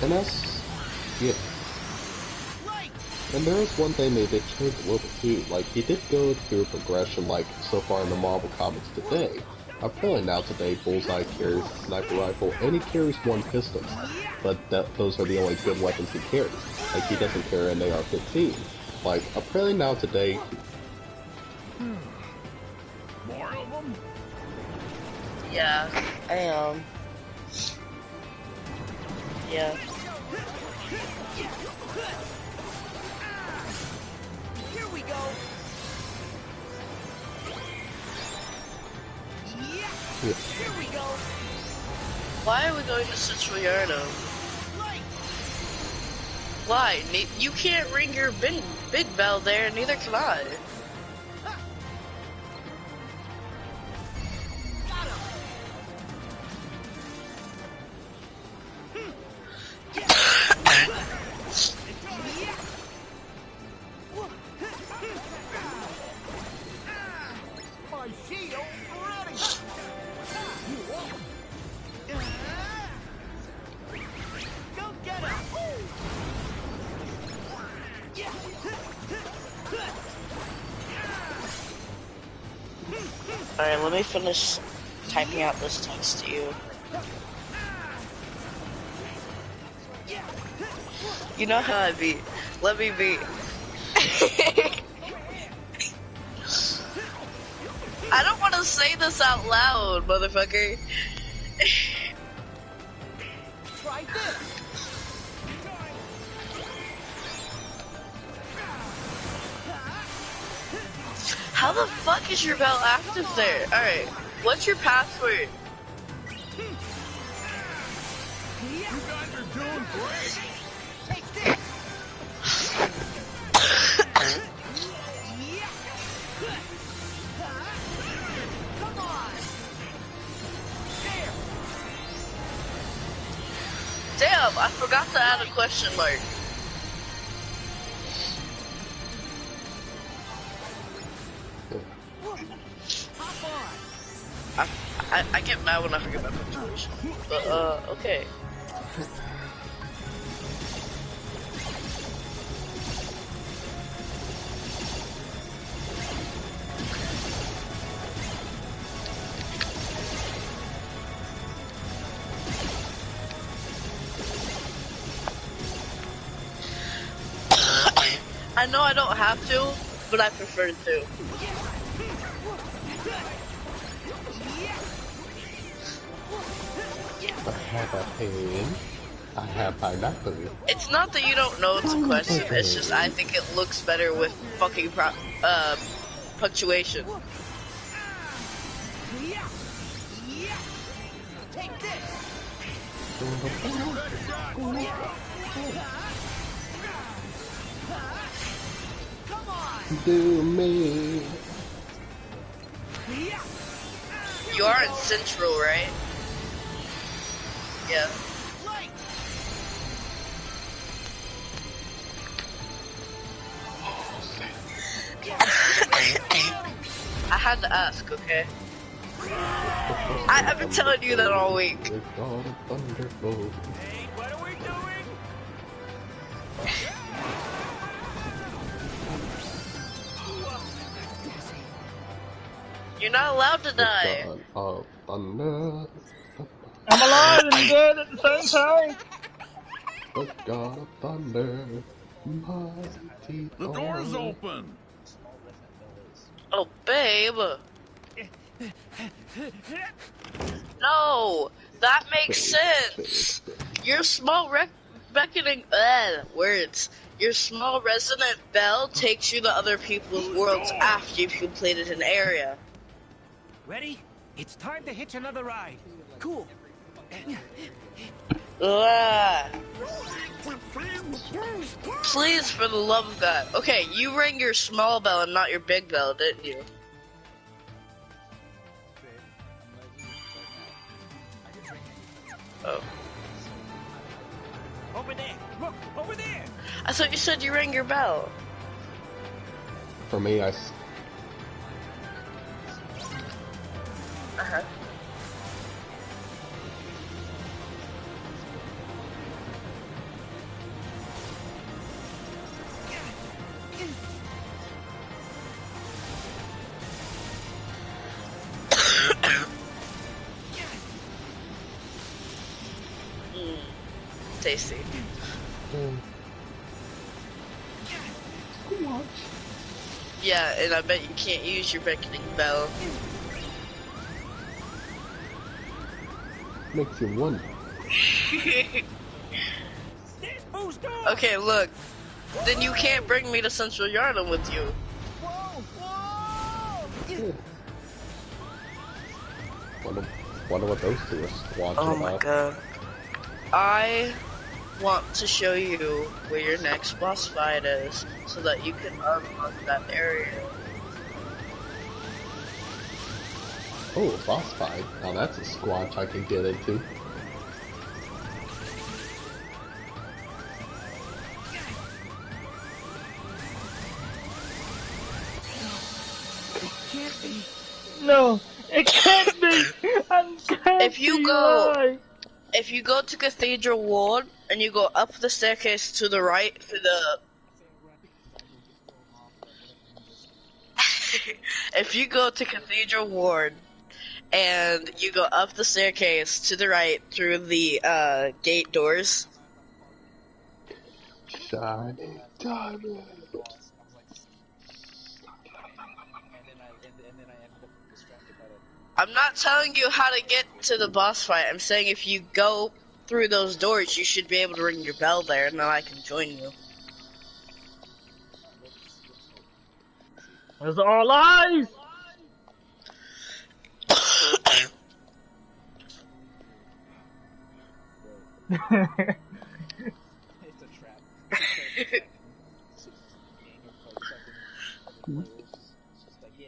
Speaker 2: And and there is one thing they did change a little bit too, he did go through a progression so far in the Marvel comics today. Apparently now today Bullseye carries a sniper rifle and he carries one pistol, but those are the only good weapons he carries. He doesn't carry an AR-15. Apparently now today...
Speaker 10: More of them?
Speaker 4: Yeah, I am. Yeah.
Speaker 6: Here we go.
Speaker 2: Yeah.
Speaker 6: Here we go.
Speaker 4: Why are we going to Central Yarnum? Why? You can't ring your big bell there, neither can I.
Speaker 6: My shield ready. Go get him.
Speaker 4: Alright, let me finish typing out this text to you. You know how I beat. Let me beat. I don't want to say this out loud, motherfucker.
Speaker 6: Try this.
Speaker 4: How the fuck is your bell active there? Alright. What's your password?
Speaker 10: You guys are doing great.
Speaker 6: Take this! Come on! There!
Speaker 4: Damn, I forgot to add a question mark.
Speaker 6: Hop on!
Speaker 4: I get mad when I forget my punctuation. But, okay. I know I don't have to, but I prefer to.
Speaker 2: I have a pen. I have pineapple.
Speaker 4: It's not that you don't know it's a question, it's just I think it looks better with fucking punctuation.
Speaker 6: Take this! Come on!
Speaker 2: Do me.
Speaker 4: You are in Central, right? Yeah.
Speaker 6: Light!
Speaker 4: I had to ask, okay? I've been telling you that all week.
Speaker 2: It's all thunderbolt.
Speaker 9: Hey, what are we doing?
Speaker 4: You're not allowed to die.
Speaker 2: The God of thunder.
Speaker 1: I'm alive and dead at the same time.
Speaker 2: The God of thunder. Mighty
Speaker 10: The door's
Speaker 2: Thor.
Speaker 10: open.
Speaker 4: Oh, babe. No, that makes sense. Your small beckoning words. Your small resonant bell takes you to other people's worlds after you've completed an area.
Speaker 9: Ready? It's time to hitch another ride.
Speaker 6: Cool.
Speaker 4: Ugh. Please, for the love of God. Okay, you rang your small bell and not your big bell, didn't you? Oh.
Speaker 9: Over there. Look, over there.
Speaker 4: I thought you said you rang your bell.
Speaker 2: For me, I.
Speaker 4: Uh-huh. Tasty. Yeah, and I bet you can't use your beckoning bell.
Speaker 2: Makes you wonder.
Speaker 4: Okay, look. Then you can't bring me to Central Yardum with you.
Speaker 2: Wonder what those two are watching
Speaker 4: Oh my
Speaker 2: about.
Speaker 4: god. I want to show you where your next boss fight is, so that you can unlock that area.
Speaker 2: Oh, a boss fight. Now that's a squatch I can get into.
Speaker 6: Can't be.
Speaker 1: No, it can't be. I can't
Speaker 4: If you
Speaker 1: be
Speaker 4: go-
Speaker 1: alive.
Speaker 4: If you go to Cathedral Ward and you go up the staircase to the right for the if you go to Cathedral Ward and you go up the staircase to the right through the gate doors,
Speaker 2: Shining diamond.
Speaker 4: I'm not telling you how to get to the boss fight. I'm saying if you go through those doors, you should be able to ring your bell there, and then I can join you.
Speaker 1: It's all lies.
Speaker 5: It's a trap. Daniel Clark fucking players. It's just like, yeah,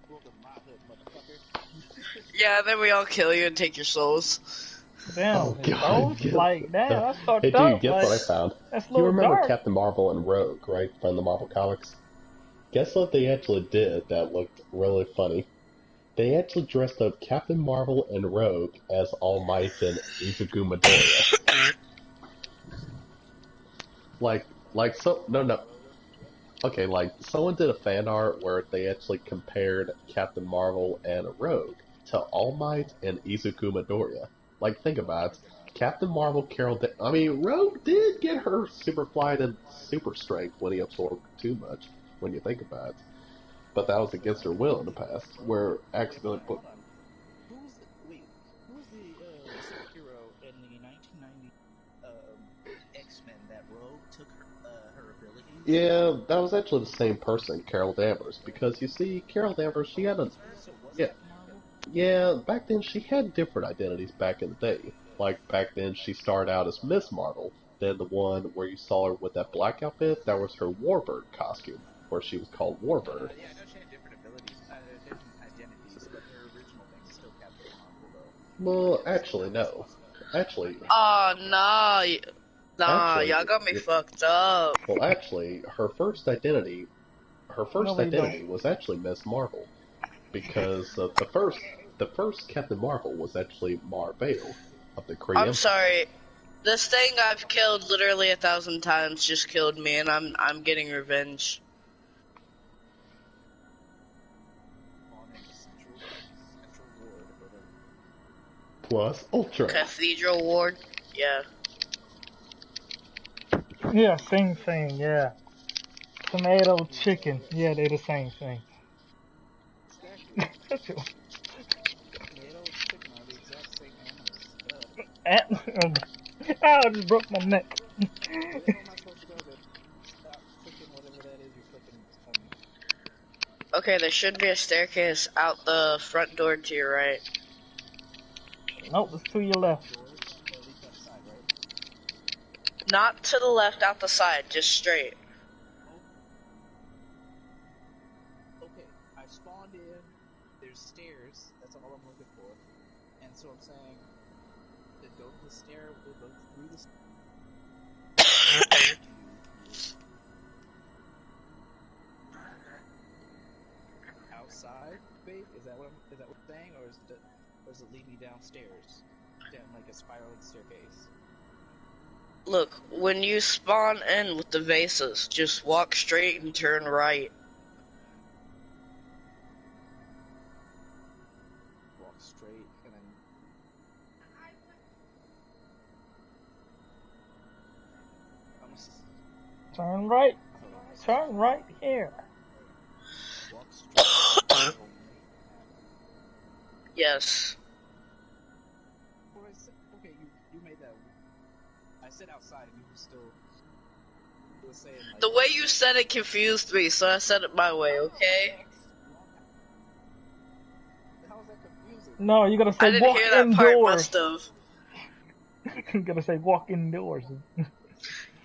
Speaker 5: welcome to my hood, motherfucker.
Speaker 4: Yeah, then we all kill you and take your souls.
Speaker 1: Damn,
Speaker 2: Oh
Speaker 1: his
Speaker 2: god.
Speaker 1: souls? Like, damn, that's fucked
Speaker 2: Hey dude,
Speaker 1: up.
Speaker 2: guess
Speaker 1: Like,
Speaker 2: what I found?
Speaker 1: that's a
Speaker 2: You
Speaker 1: little
Speaker 2: remember
Speaker 1: dark.
Speaker 2: Captain Marvel and Rogue, right, from the Marvel comics? Guess what they actually did that looked really funny? They actually dressed up Captain Marvel and Rogue as All Might and Izuku Midoriya. No. Okay, like, someone did a fan art where they actually compared Captain Marvel and Rogue to All Might and Izuku Midoriya. Like, think about it. Captain Marvel, Rogue did get her super flight and super strength when he absorbed too much, when you think about it. But that was against her will in the past, where accidentally put...
Speaker 5: Who was the superhero in the 1990 X-Men that Rogue took her abilities?
Speaker 2: Yeah, that was actually the same person, Carol Danvers, because you see, Carol Danvers, she had a... Yeah, back then she had different identities back in the day. Like, back then she started out as Miss Marvel, then the one where you saw her with that black outfit, that was her Warbird costume, where she was called Warbird.
Speaker 5: Yeah, I know she had different abilities, different identities, but her original name is still Captain Marvel, though.
Speaker 2: Well, actually, no. Actually...
Speaker 4: Nah, y'all got me fucked up.
Speaker 2: Well, actually, her first identity was actually Miss Marvel, because the first Captain Marvel was actually Mar Vale of the Kree Empire.
Speaker 4: I'm sorry. This thing I've killed literally 1,000 times just killed me, and I'm getting revenge.
Speaker 2: Plus Ultra.
Speaker 4: Cathedral Ward? Yeah.
Speaker 1: Yeah, same thing, yeah. Tomato chicken. Yeah, they're the same thing. I just broke my neck.
Speaker 4: Okay, there should be a staircase out the front door to your right.
Speaker 1: Nope, it's to your left.
Speaker 4: Not to the left, out the side, just straight.
Speaker 5: Okay, I spawned in, there's stairs, that's all I'm looking for. And so I'm saying, to go to the stair, we'll go through the outside, babe? Is that what I'm saying? Or does it lead me downstairs? Down like a spiraling staircase?
Speaker 4: Look, when you spawn in with the vases, just walk straight and turn right.
Speaker 5: Walk straight and then...
Speaker 1: Turn right. Turn right here.
Speaker 5: Walk straight.
Speaker 4: Yes.
Speaker 5: Okay, you made that. I said outside and you were still saying like...
Speaker 4: The way you said it confused me, so I said it my way, okay?
Speaker 5: How is that confusing?
Speaker 1: No, you gotta say
Speaker 4: I didn't
Speaker 1: walk
Speaker 4: hear that
Speaker 1: indoors.
Speaker 4: part, must have.
Speaker 1: You gotta say walk indoors.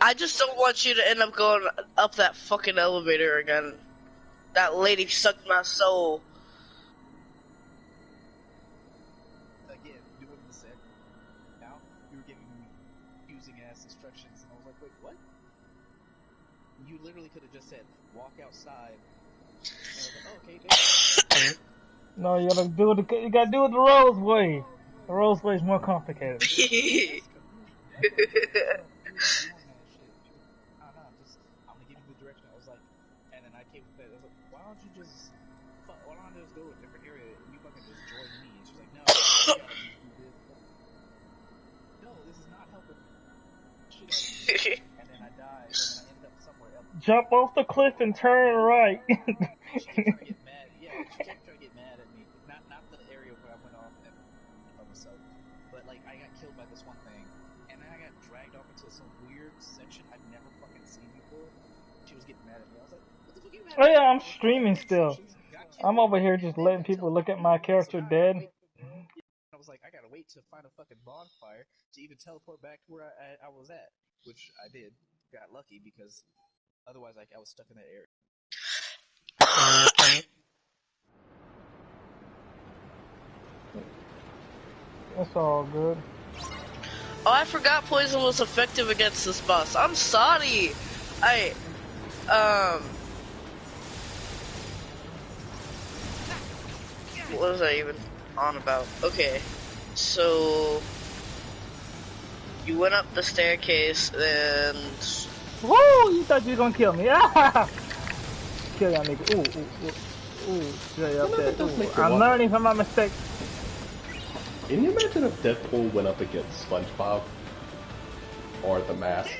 Speaker 4: I just don't want you to end up going up that fucking elevator again. That lady sucked my soul.
Speaker 5: Again, you wouldn't have said. Now, you were giving me confusing ass instructions, and I was like, wait, what? You literally could have just said, walk outside. And I was like, oh, okay, babe.
Speaker 1: No, you gotta do it the Rose way. The Rose way is more complicated.
Speaker 5: I'm gonna give you the direction. I was like, and then I came with that. I was like, why don't you just go to a different area and you fucking just join me? And she's like, no, no, this is not helping. And then I died, and then I ended up somewhere else.
Speaker 1: Jump off the cliff and turn right.
Speaker 5: She kept trying to get mad. Yeah, she kept trying to get mad at me. Not the area where I went off and by myself, but like I got killed by this one thing, and then I got dragged off into some weird section I've never fucking seen before. She was getting mad at me. I was like, what the fuck are you mad at me?
Speaker 1: Oh yeah, I'm streaming still. I'm over here just letting people look at my character dead.
Speaker 5: I was like, I gotta wait wait to find a fucking bonfire to even teleport back to where I was at, which I did. Got lucky because otherwise I was stuck in that area.
Speaker 1: That's all good.
Speaker 4: Oh, I forgot poison was effective against this boss. I'm sorry. What was I even on about? Okay, so you went up the staircase and...
Speaker 1: Woo! You thought you were gonna kill me. Ah! Kill y'all nigga. Ooh. Straight up there. Ooh. I'm learning from my mistakes.
Speaker 2: Can you imagine if Deadpool went up against SpongeBob? Or The Mask?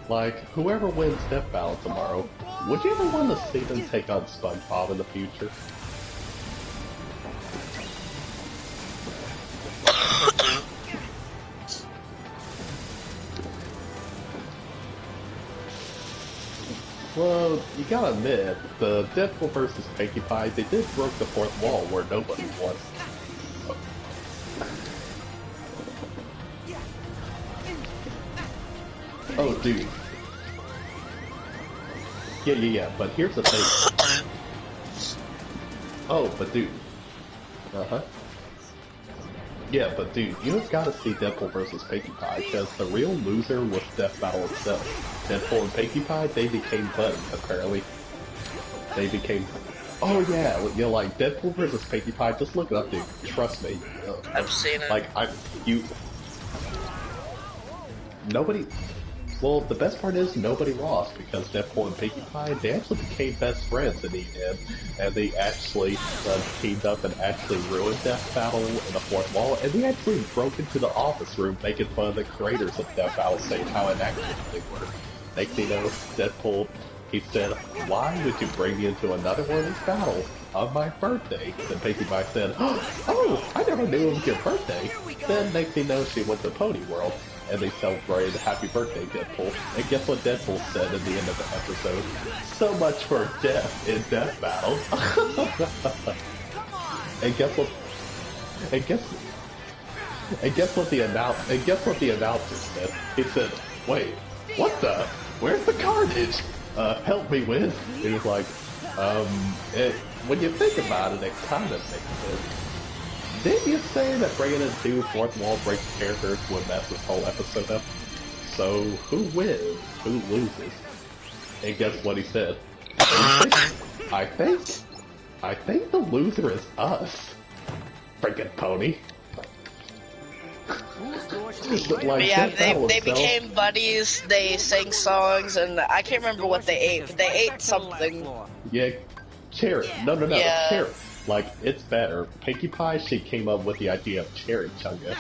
Speaker 2: Like, whoever wins Death Battle tomorrow, would you ever want to see them take on SpongeBob in the future? Well, you gotta admit, the Deadpool versus Pinkie Pie, they did broke the fourth wall where nobody won. Oh, dude. Yeah, but here's the thing. Oh, but dude. Uh-huh. Yeah, but dude, you have gotta see Deadpool versus Pinkie Pie, because the real loser was Death Battle itself. Deadpool and Pinkie Pie, they became buddies, apparently. They became... Oh yeah, you know, like, Deadpool versus Pinkie Pie, just look it up, dude. Trust me.
Speaker 4: I've seen it.
Speaker 2: Like, Nobody... Well, the best part is nobody lost, because Deadpool and Pinkie Pie, they actually became best friends in the end, and they actually teamed up and actually ruined Death Battle in the fourth wall, and they actually broke into the office room making fun of the creators of Death Battle, saying how inaccurate they were. Next thing you know, Deadpool, he said, "Why would you bring me into another one of these battles on my birthday?" Then Pinkie Pie said, "Oh, I never knew it was your birthday." Then next thing you know, she went to Pony World, and they celebrated Happy Birthday, Deadpool. And guess what Deadpool said at the end of the episode? "So much for death in Death Battle." And guess what? And guess what the announcer said? He said, "Wait, what the? Where's the carnage? Help me win." He was like, when you think about it, it kind of makes sense. Didn't you say that bringing in two fourth wall break characters would mess this whole episode up? So, who wins? Who loses? And guess what he said? I think the loser is us. Freaking pony. Like,
Speaker 4: yeah, they became buddies, they sang songs, and I can't remember what they ate, but they ate something.
Speaker 2: Yeah, cherry. No,
Speaker 4: Yeah.
Speaker 2: cherry. Like, it's better. Pinkie Pie, she came up with the idea of cherry chunga.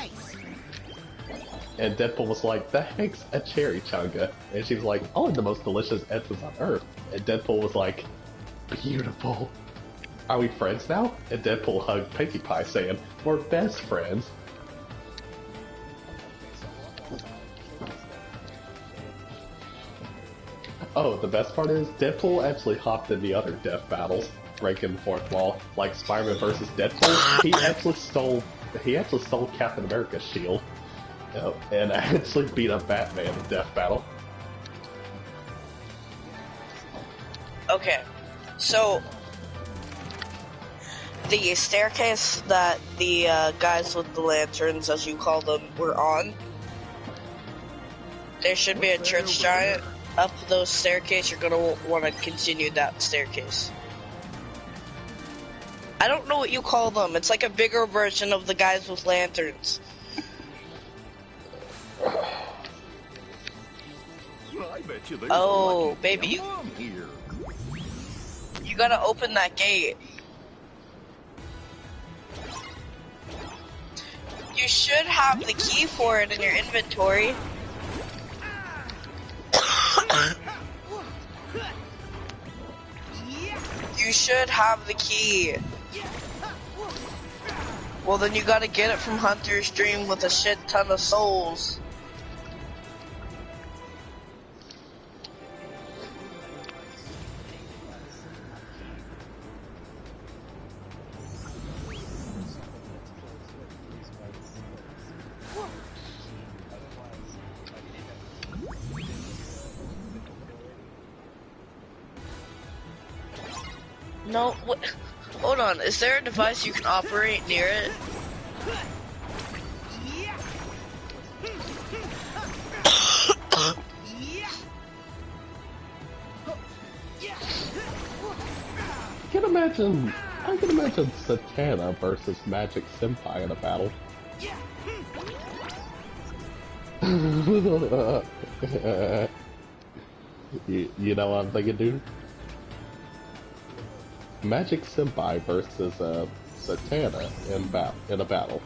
Speaker 2: And Deadpool was like, "The heck's a cherry chunga?" And she was like, "Only the most delicious essence on Earth." And Deadpool was like, "Beautiful. Are we friends now?" And Deadpool hugged Pinkie Pie saying, "We're best friends." Oh, the best part is, Deadpool actually hopped in the other death battles, breaking the fourth wall, like Spider-Man versus Deadpool. He actually stole Captain America's shield, and actually beat up Batman in death battle.
Speaker 4: Okay, so the staircase that the guys with the lanterns, as you call them, were on, there should be a church giant up those staircase. You're gonna want to continue that staircase. I don't know what you call them. It's like a bigger version of the guys with lanterns.
Speaker 8: I bet you
Speaker 4: Oh, baby, you gotta open that gate. You should have the key for it in your inventory. You should have the key. Well, then you gotta get it from Hunter's Dream with a shit ton of souls. No, hold on. Is there a device you can operate near it?
Speaker 2: I can imagine Satana versus Magic Senpai in a battle. You know what I'm thinking, dude? Magic Senpai versus Satana in a battle.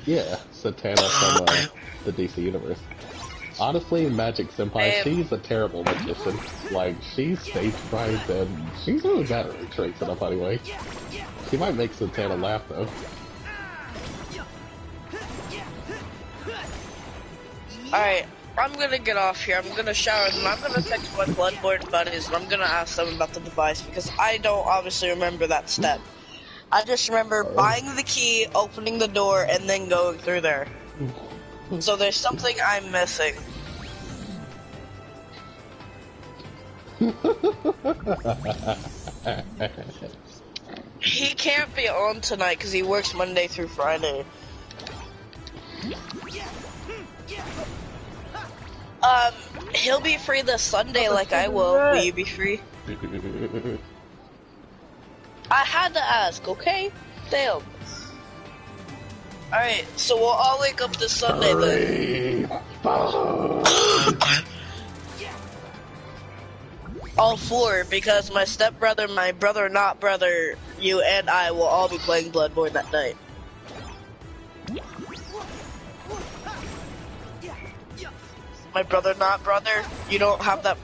Speaker 2: Yeah, Satana from the DC universe. Honestly, Magic Senpai, she's a terrible magician. Like, she's stage fright and she's really bad at her tricks in a funny way. She might make Satana laugh though.
Speaker 4: Alright, I'm gonna get off here. I'm gonna shower and I'm gonna text my Bloodborne buddies and I'm gonna ask them about the device because I don't obviously remember that step. I just remember buying the key, opening the door, and then going through there. So there's something I'm missing. He can't be on tonight because he works Monday through Friday. He'll be free this Sunday like I will. Will you be free? I had to ask, okay? Damn. Alright, so we'll all wake up this Sunday then. All four, because my stepbrother, my brother not brother, you and I will all be playing Bloodborne that night. My brother not brother, you don't have that.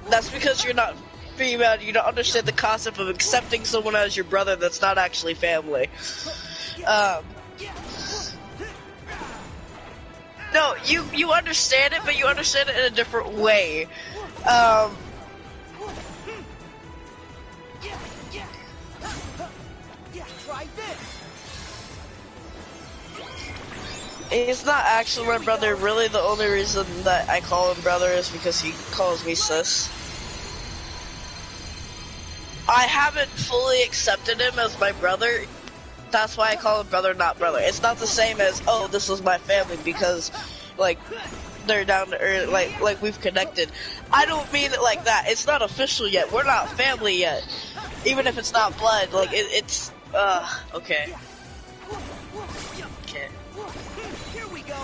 Speaker 4: That's because you're not female, you don't understand the concept of accepting someone as your brother that's not actually family. No, you understand it, but you understand it in a different way. He's not actually my brother. Really, the only reason that I call him brother is because he calls me sis. I haven't fully accepted him as my brother. That's why I call him brother, not brother. It's not the same as, oh, this is my family because, like, they're down to earth, like we've connected. I don't mean it like that. It's not official yet. We're not family yet. Even if it's not blood, like, it's, okay. Okay.
Speaker 6: Here we go.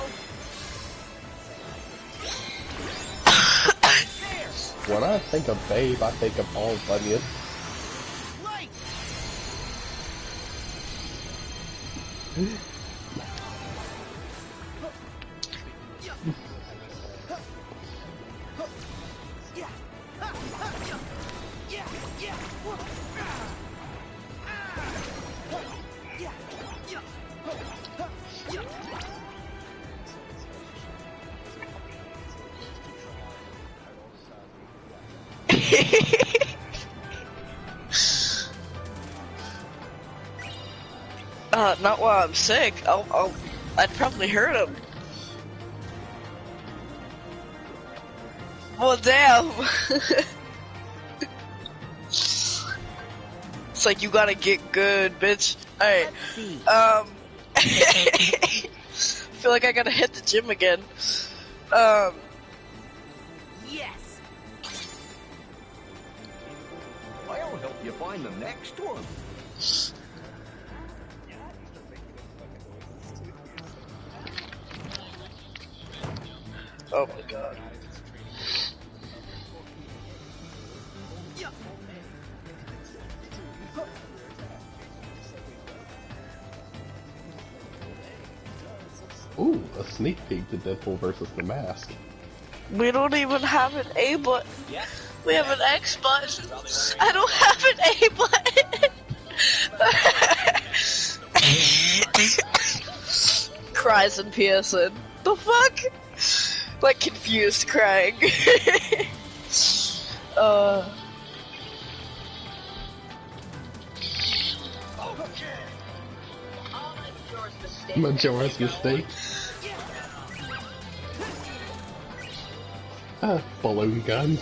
Speaker 2: When I think of Babe, I think of Paul Bunyan.
Speaker 4: Not while I'm sick. I'd probably hurt him. Well, damn. It's like you gotta get good, bitch. Alright. Feel like I gotta hit the gym again.
Speaker 6: Yes.
Speaker 8: I'll help you find the next one.
Speaker 4: Oh my god.
Speaker 2: Ooh, a sneak peek to Deadpool versus the Mask.
Speaker 4: We don't even have an A button. We have an X button. I don't have an A button. Cries in PSN. The fuck? Like confused crying.
Speaker 2: Majora's Mistake. Balloon gun.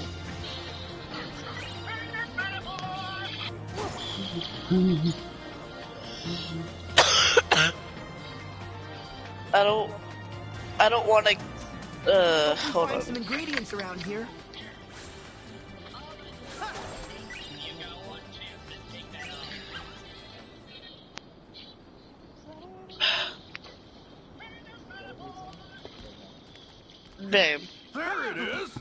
Speaker 4: I don't want to. Hold
Speaker 6: Find
Speaker 4: on.
Speaker 6: some ingredients around here.
Speaker 4: Babe,
Speaker 10: There it is.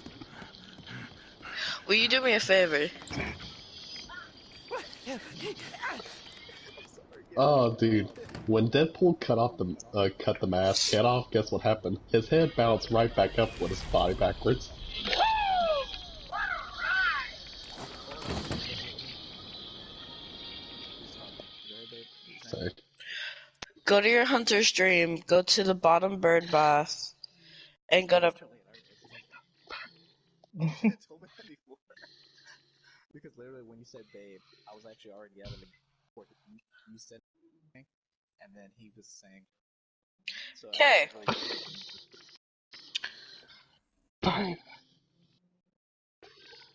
Speaker 4: will you do me a favor?
Speaker 2: Oh, dude. When Deadpool cut the mask head off, guess what happened? His head bounced right back up with his body backwards. Sorry.
Speaker 4: Go to your hunter stream, go to the bottom bird boss, and go to.
Speaker 5: I told that before. Because literally when you said babe, I was actually already out of the court. You said something, and then he was saying.
Speaker 4: Okay.
Speaker 2: Fine.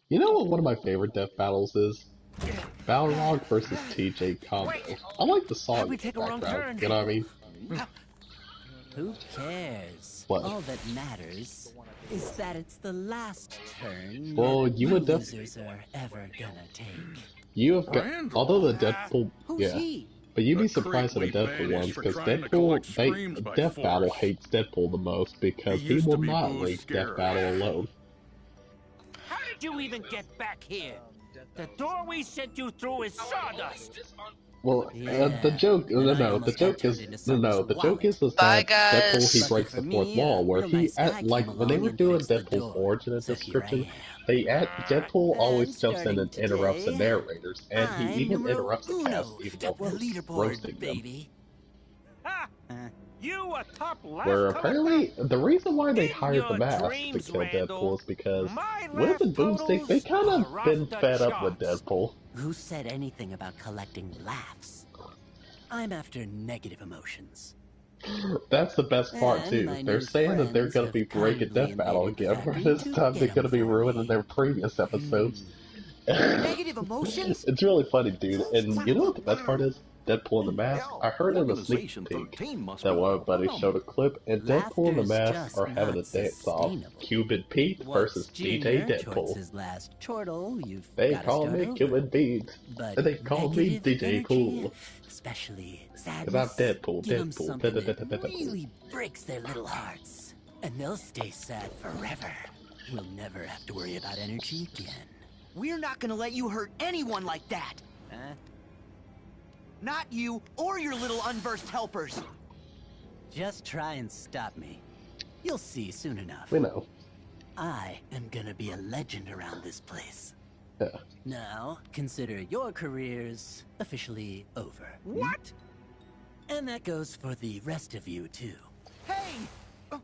Speaker 2: You know what one of my favorite death battles is? Balrog versus TJ combo. I like the song in the background, you know what I mean?
Speaker 11: Who cares?
Speaker 2: What?
Speaker 11: All that matters is that it's the last turn
Speaker 2: Well,
Speaker 11: that
Speaker 2: you would
Speaker 11: losers are ever gonna take.
Speaker 2: You have got, although the Deadpool,
Speaker 11: Who's he?
Speaker 2: but you'd be surprised at the Deadpool ones, because Deadpool, Death Battle hates Deadpool the most, because he will not leave Death Battle alone.
Speaker 9: How did you even get back here? The door we sent you through is sawdust.
Speaker 2: Well, the joke is
Speaker 4: Bye,
Speaker 2: that
Speaker 4: guys.
Speaker 2: Deadpool, he breaks the fourth wall, where he, when they were doing Deadpool's origin description, Deadpool always jumps in and interrupts the narrators, and he even interrupts the cast even while roasting them.
Speaker 9: Ha! You a top left
Speaker 2: Where
Speaker 9: collector?
Speaker 2: apparently, the reason why they hired the
Speaker 9: your
Speaker 2: mask to
Speaker 9: dreams,
Speaker 2: kill
Speaker 9: Randall.
Speaker 2: Deadpool is because
Speaker 9: My
Speaker 2: Whip and
Speaker 9: last
Speaker 2: Boomstick, they kind
Speaker 9: totals
Speaker 2: of
Speaker 9: are
Speaker 2: been
Speaker 9: off the
Speaker 2: fed up with
Speaker 9: charts.
Speaker 2: Deadpool.
Speaker 11: Who said anything about collecting laughs? I'm after negative emotions.
Speaker 2: That's the best part
Speaker 11: And
Speaker 2: too.
Speaker 11: my
Speaker 2: They're
Speaker 11: new
Speaker 2: saying that they're
Speaker 11: friends
Speaker 2: going to be
Speaker 11: have
Speaker 2: breaking
Speaker 11: kindly
Speaker 2: Death Battle
Speaker 11: invaded
Speaker 2: again,
Speaker 11: the
Speaker 2: where
Speaker 11: factory
Speaker 2: this
Speaker 11: to
Speaker 2: time they're
Speaker 11: get
Speaker 2: going to be
Speaker 11: 'em for
Speaker 2: ruining
Speaker 11: me.
Speaker 2: their previous episodes.
Speaker 6: Negative emotions?
Speaker 2: It's really funny, dude. And you know what the best part is? Deadpool in the Mask. I heard in a sneak
Speaker 8: Organization
Speaker 2: peek
Speaker 8: 13 must
Speaker 2: that
Speaker 8: be
Speaker 2: one
Speaker 8: a
Speaker 2: of my buddies
Speaker 8: bum.
Speaker 2: showed a clip, and Deadpool and the
Speaker 11: Laughter's
Speaker 2: Mask
Speaker 11: just
Speaker 2: are having a
Speaker 11: not
Speaker 2: dance off.
Speaker 11: sustainable.
Speaker 2: Cupid Pete versus
Speaker 11: What's
Speaker 2: DJ
Speaker 11: Junior towards
Speaker 2: Deadpool.
Speaker 11: his last chortle, you've
Speaker 2: They
Speaker 11: gotta
Speaker 2: call
Speaker 11: start
Speaker 2: me
Speaker 11: over.
Speaker 2: Cupid Pete,
Speaker 11: But
Speaker 2: and they call me
Speaker 11: negative
Speaker 2: DJ
Speaker 11: energy,
Speaker 2: Pool.
Speaker 11: especially
Speaker 2: Cause
Speaker 11: sadness,
Speaker 2: I'm Deadpool,
Speaker 11: give 'em
Speaker 2: Deadpool,
Speaker 11: something that
Speaker 2: Deadpool.
Speaker 11: really breaks their little hearts, and they'll stay sad forever. We'll never have to worry about energy again.
Speaker 6: We're not gonna let you hurt anyone like that.
Speaker 11: Huh?
Speaker 6: Not you or your little unversed helpers.
Speaker 11: Just try and stop me. You'll see soon enough.
Speaker 2: We know.
Speaker 11: I am gonna be a legend around this place.
Speaker 2: Yeah.
Speaker 11: Now, consider your careers officially over.
Speaker 6: What?
Speaker 11: And that goes for the rest of you, too.
Speaker 6: Hey!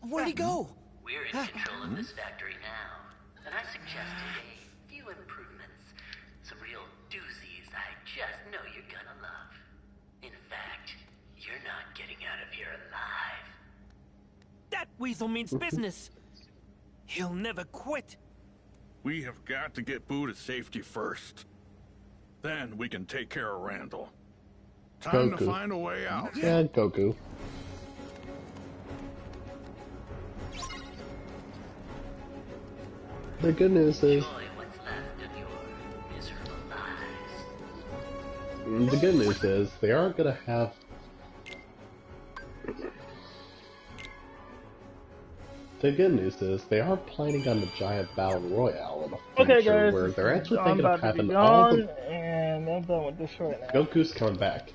Speaker 6: Where'd he go?
Speaker 12: We're in control of this factory now, and I suggested a few improvements. Some real doozies I just know you're gonna love. In fact, you're not getting out of here alive.
Speaker 9: That weasel means business. He'll never quit.
Speaker 10: We have got to get Boo to safety first. Then we can take care of Randall. Time to
Speaker 2: Goku.
Speaker 10: find a way out.
Speaker 2: Yeah, Goku. The good news is, they aren't gonna have. The good news is they are planning on the giant battle royale in the future,
Speaker 1: Okay, guys.
Speaker 2: where they're actually
Speaker 1: I'm
Speaker 2: thinking of
Speaker 1: about to be
Speaker 2: having all
Speaker 1: gone,
Speaker 2: the.
Speaker 1: and I'm done with this right now.
Speaker 2: Goku's coming back.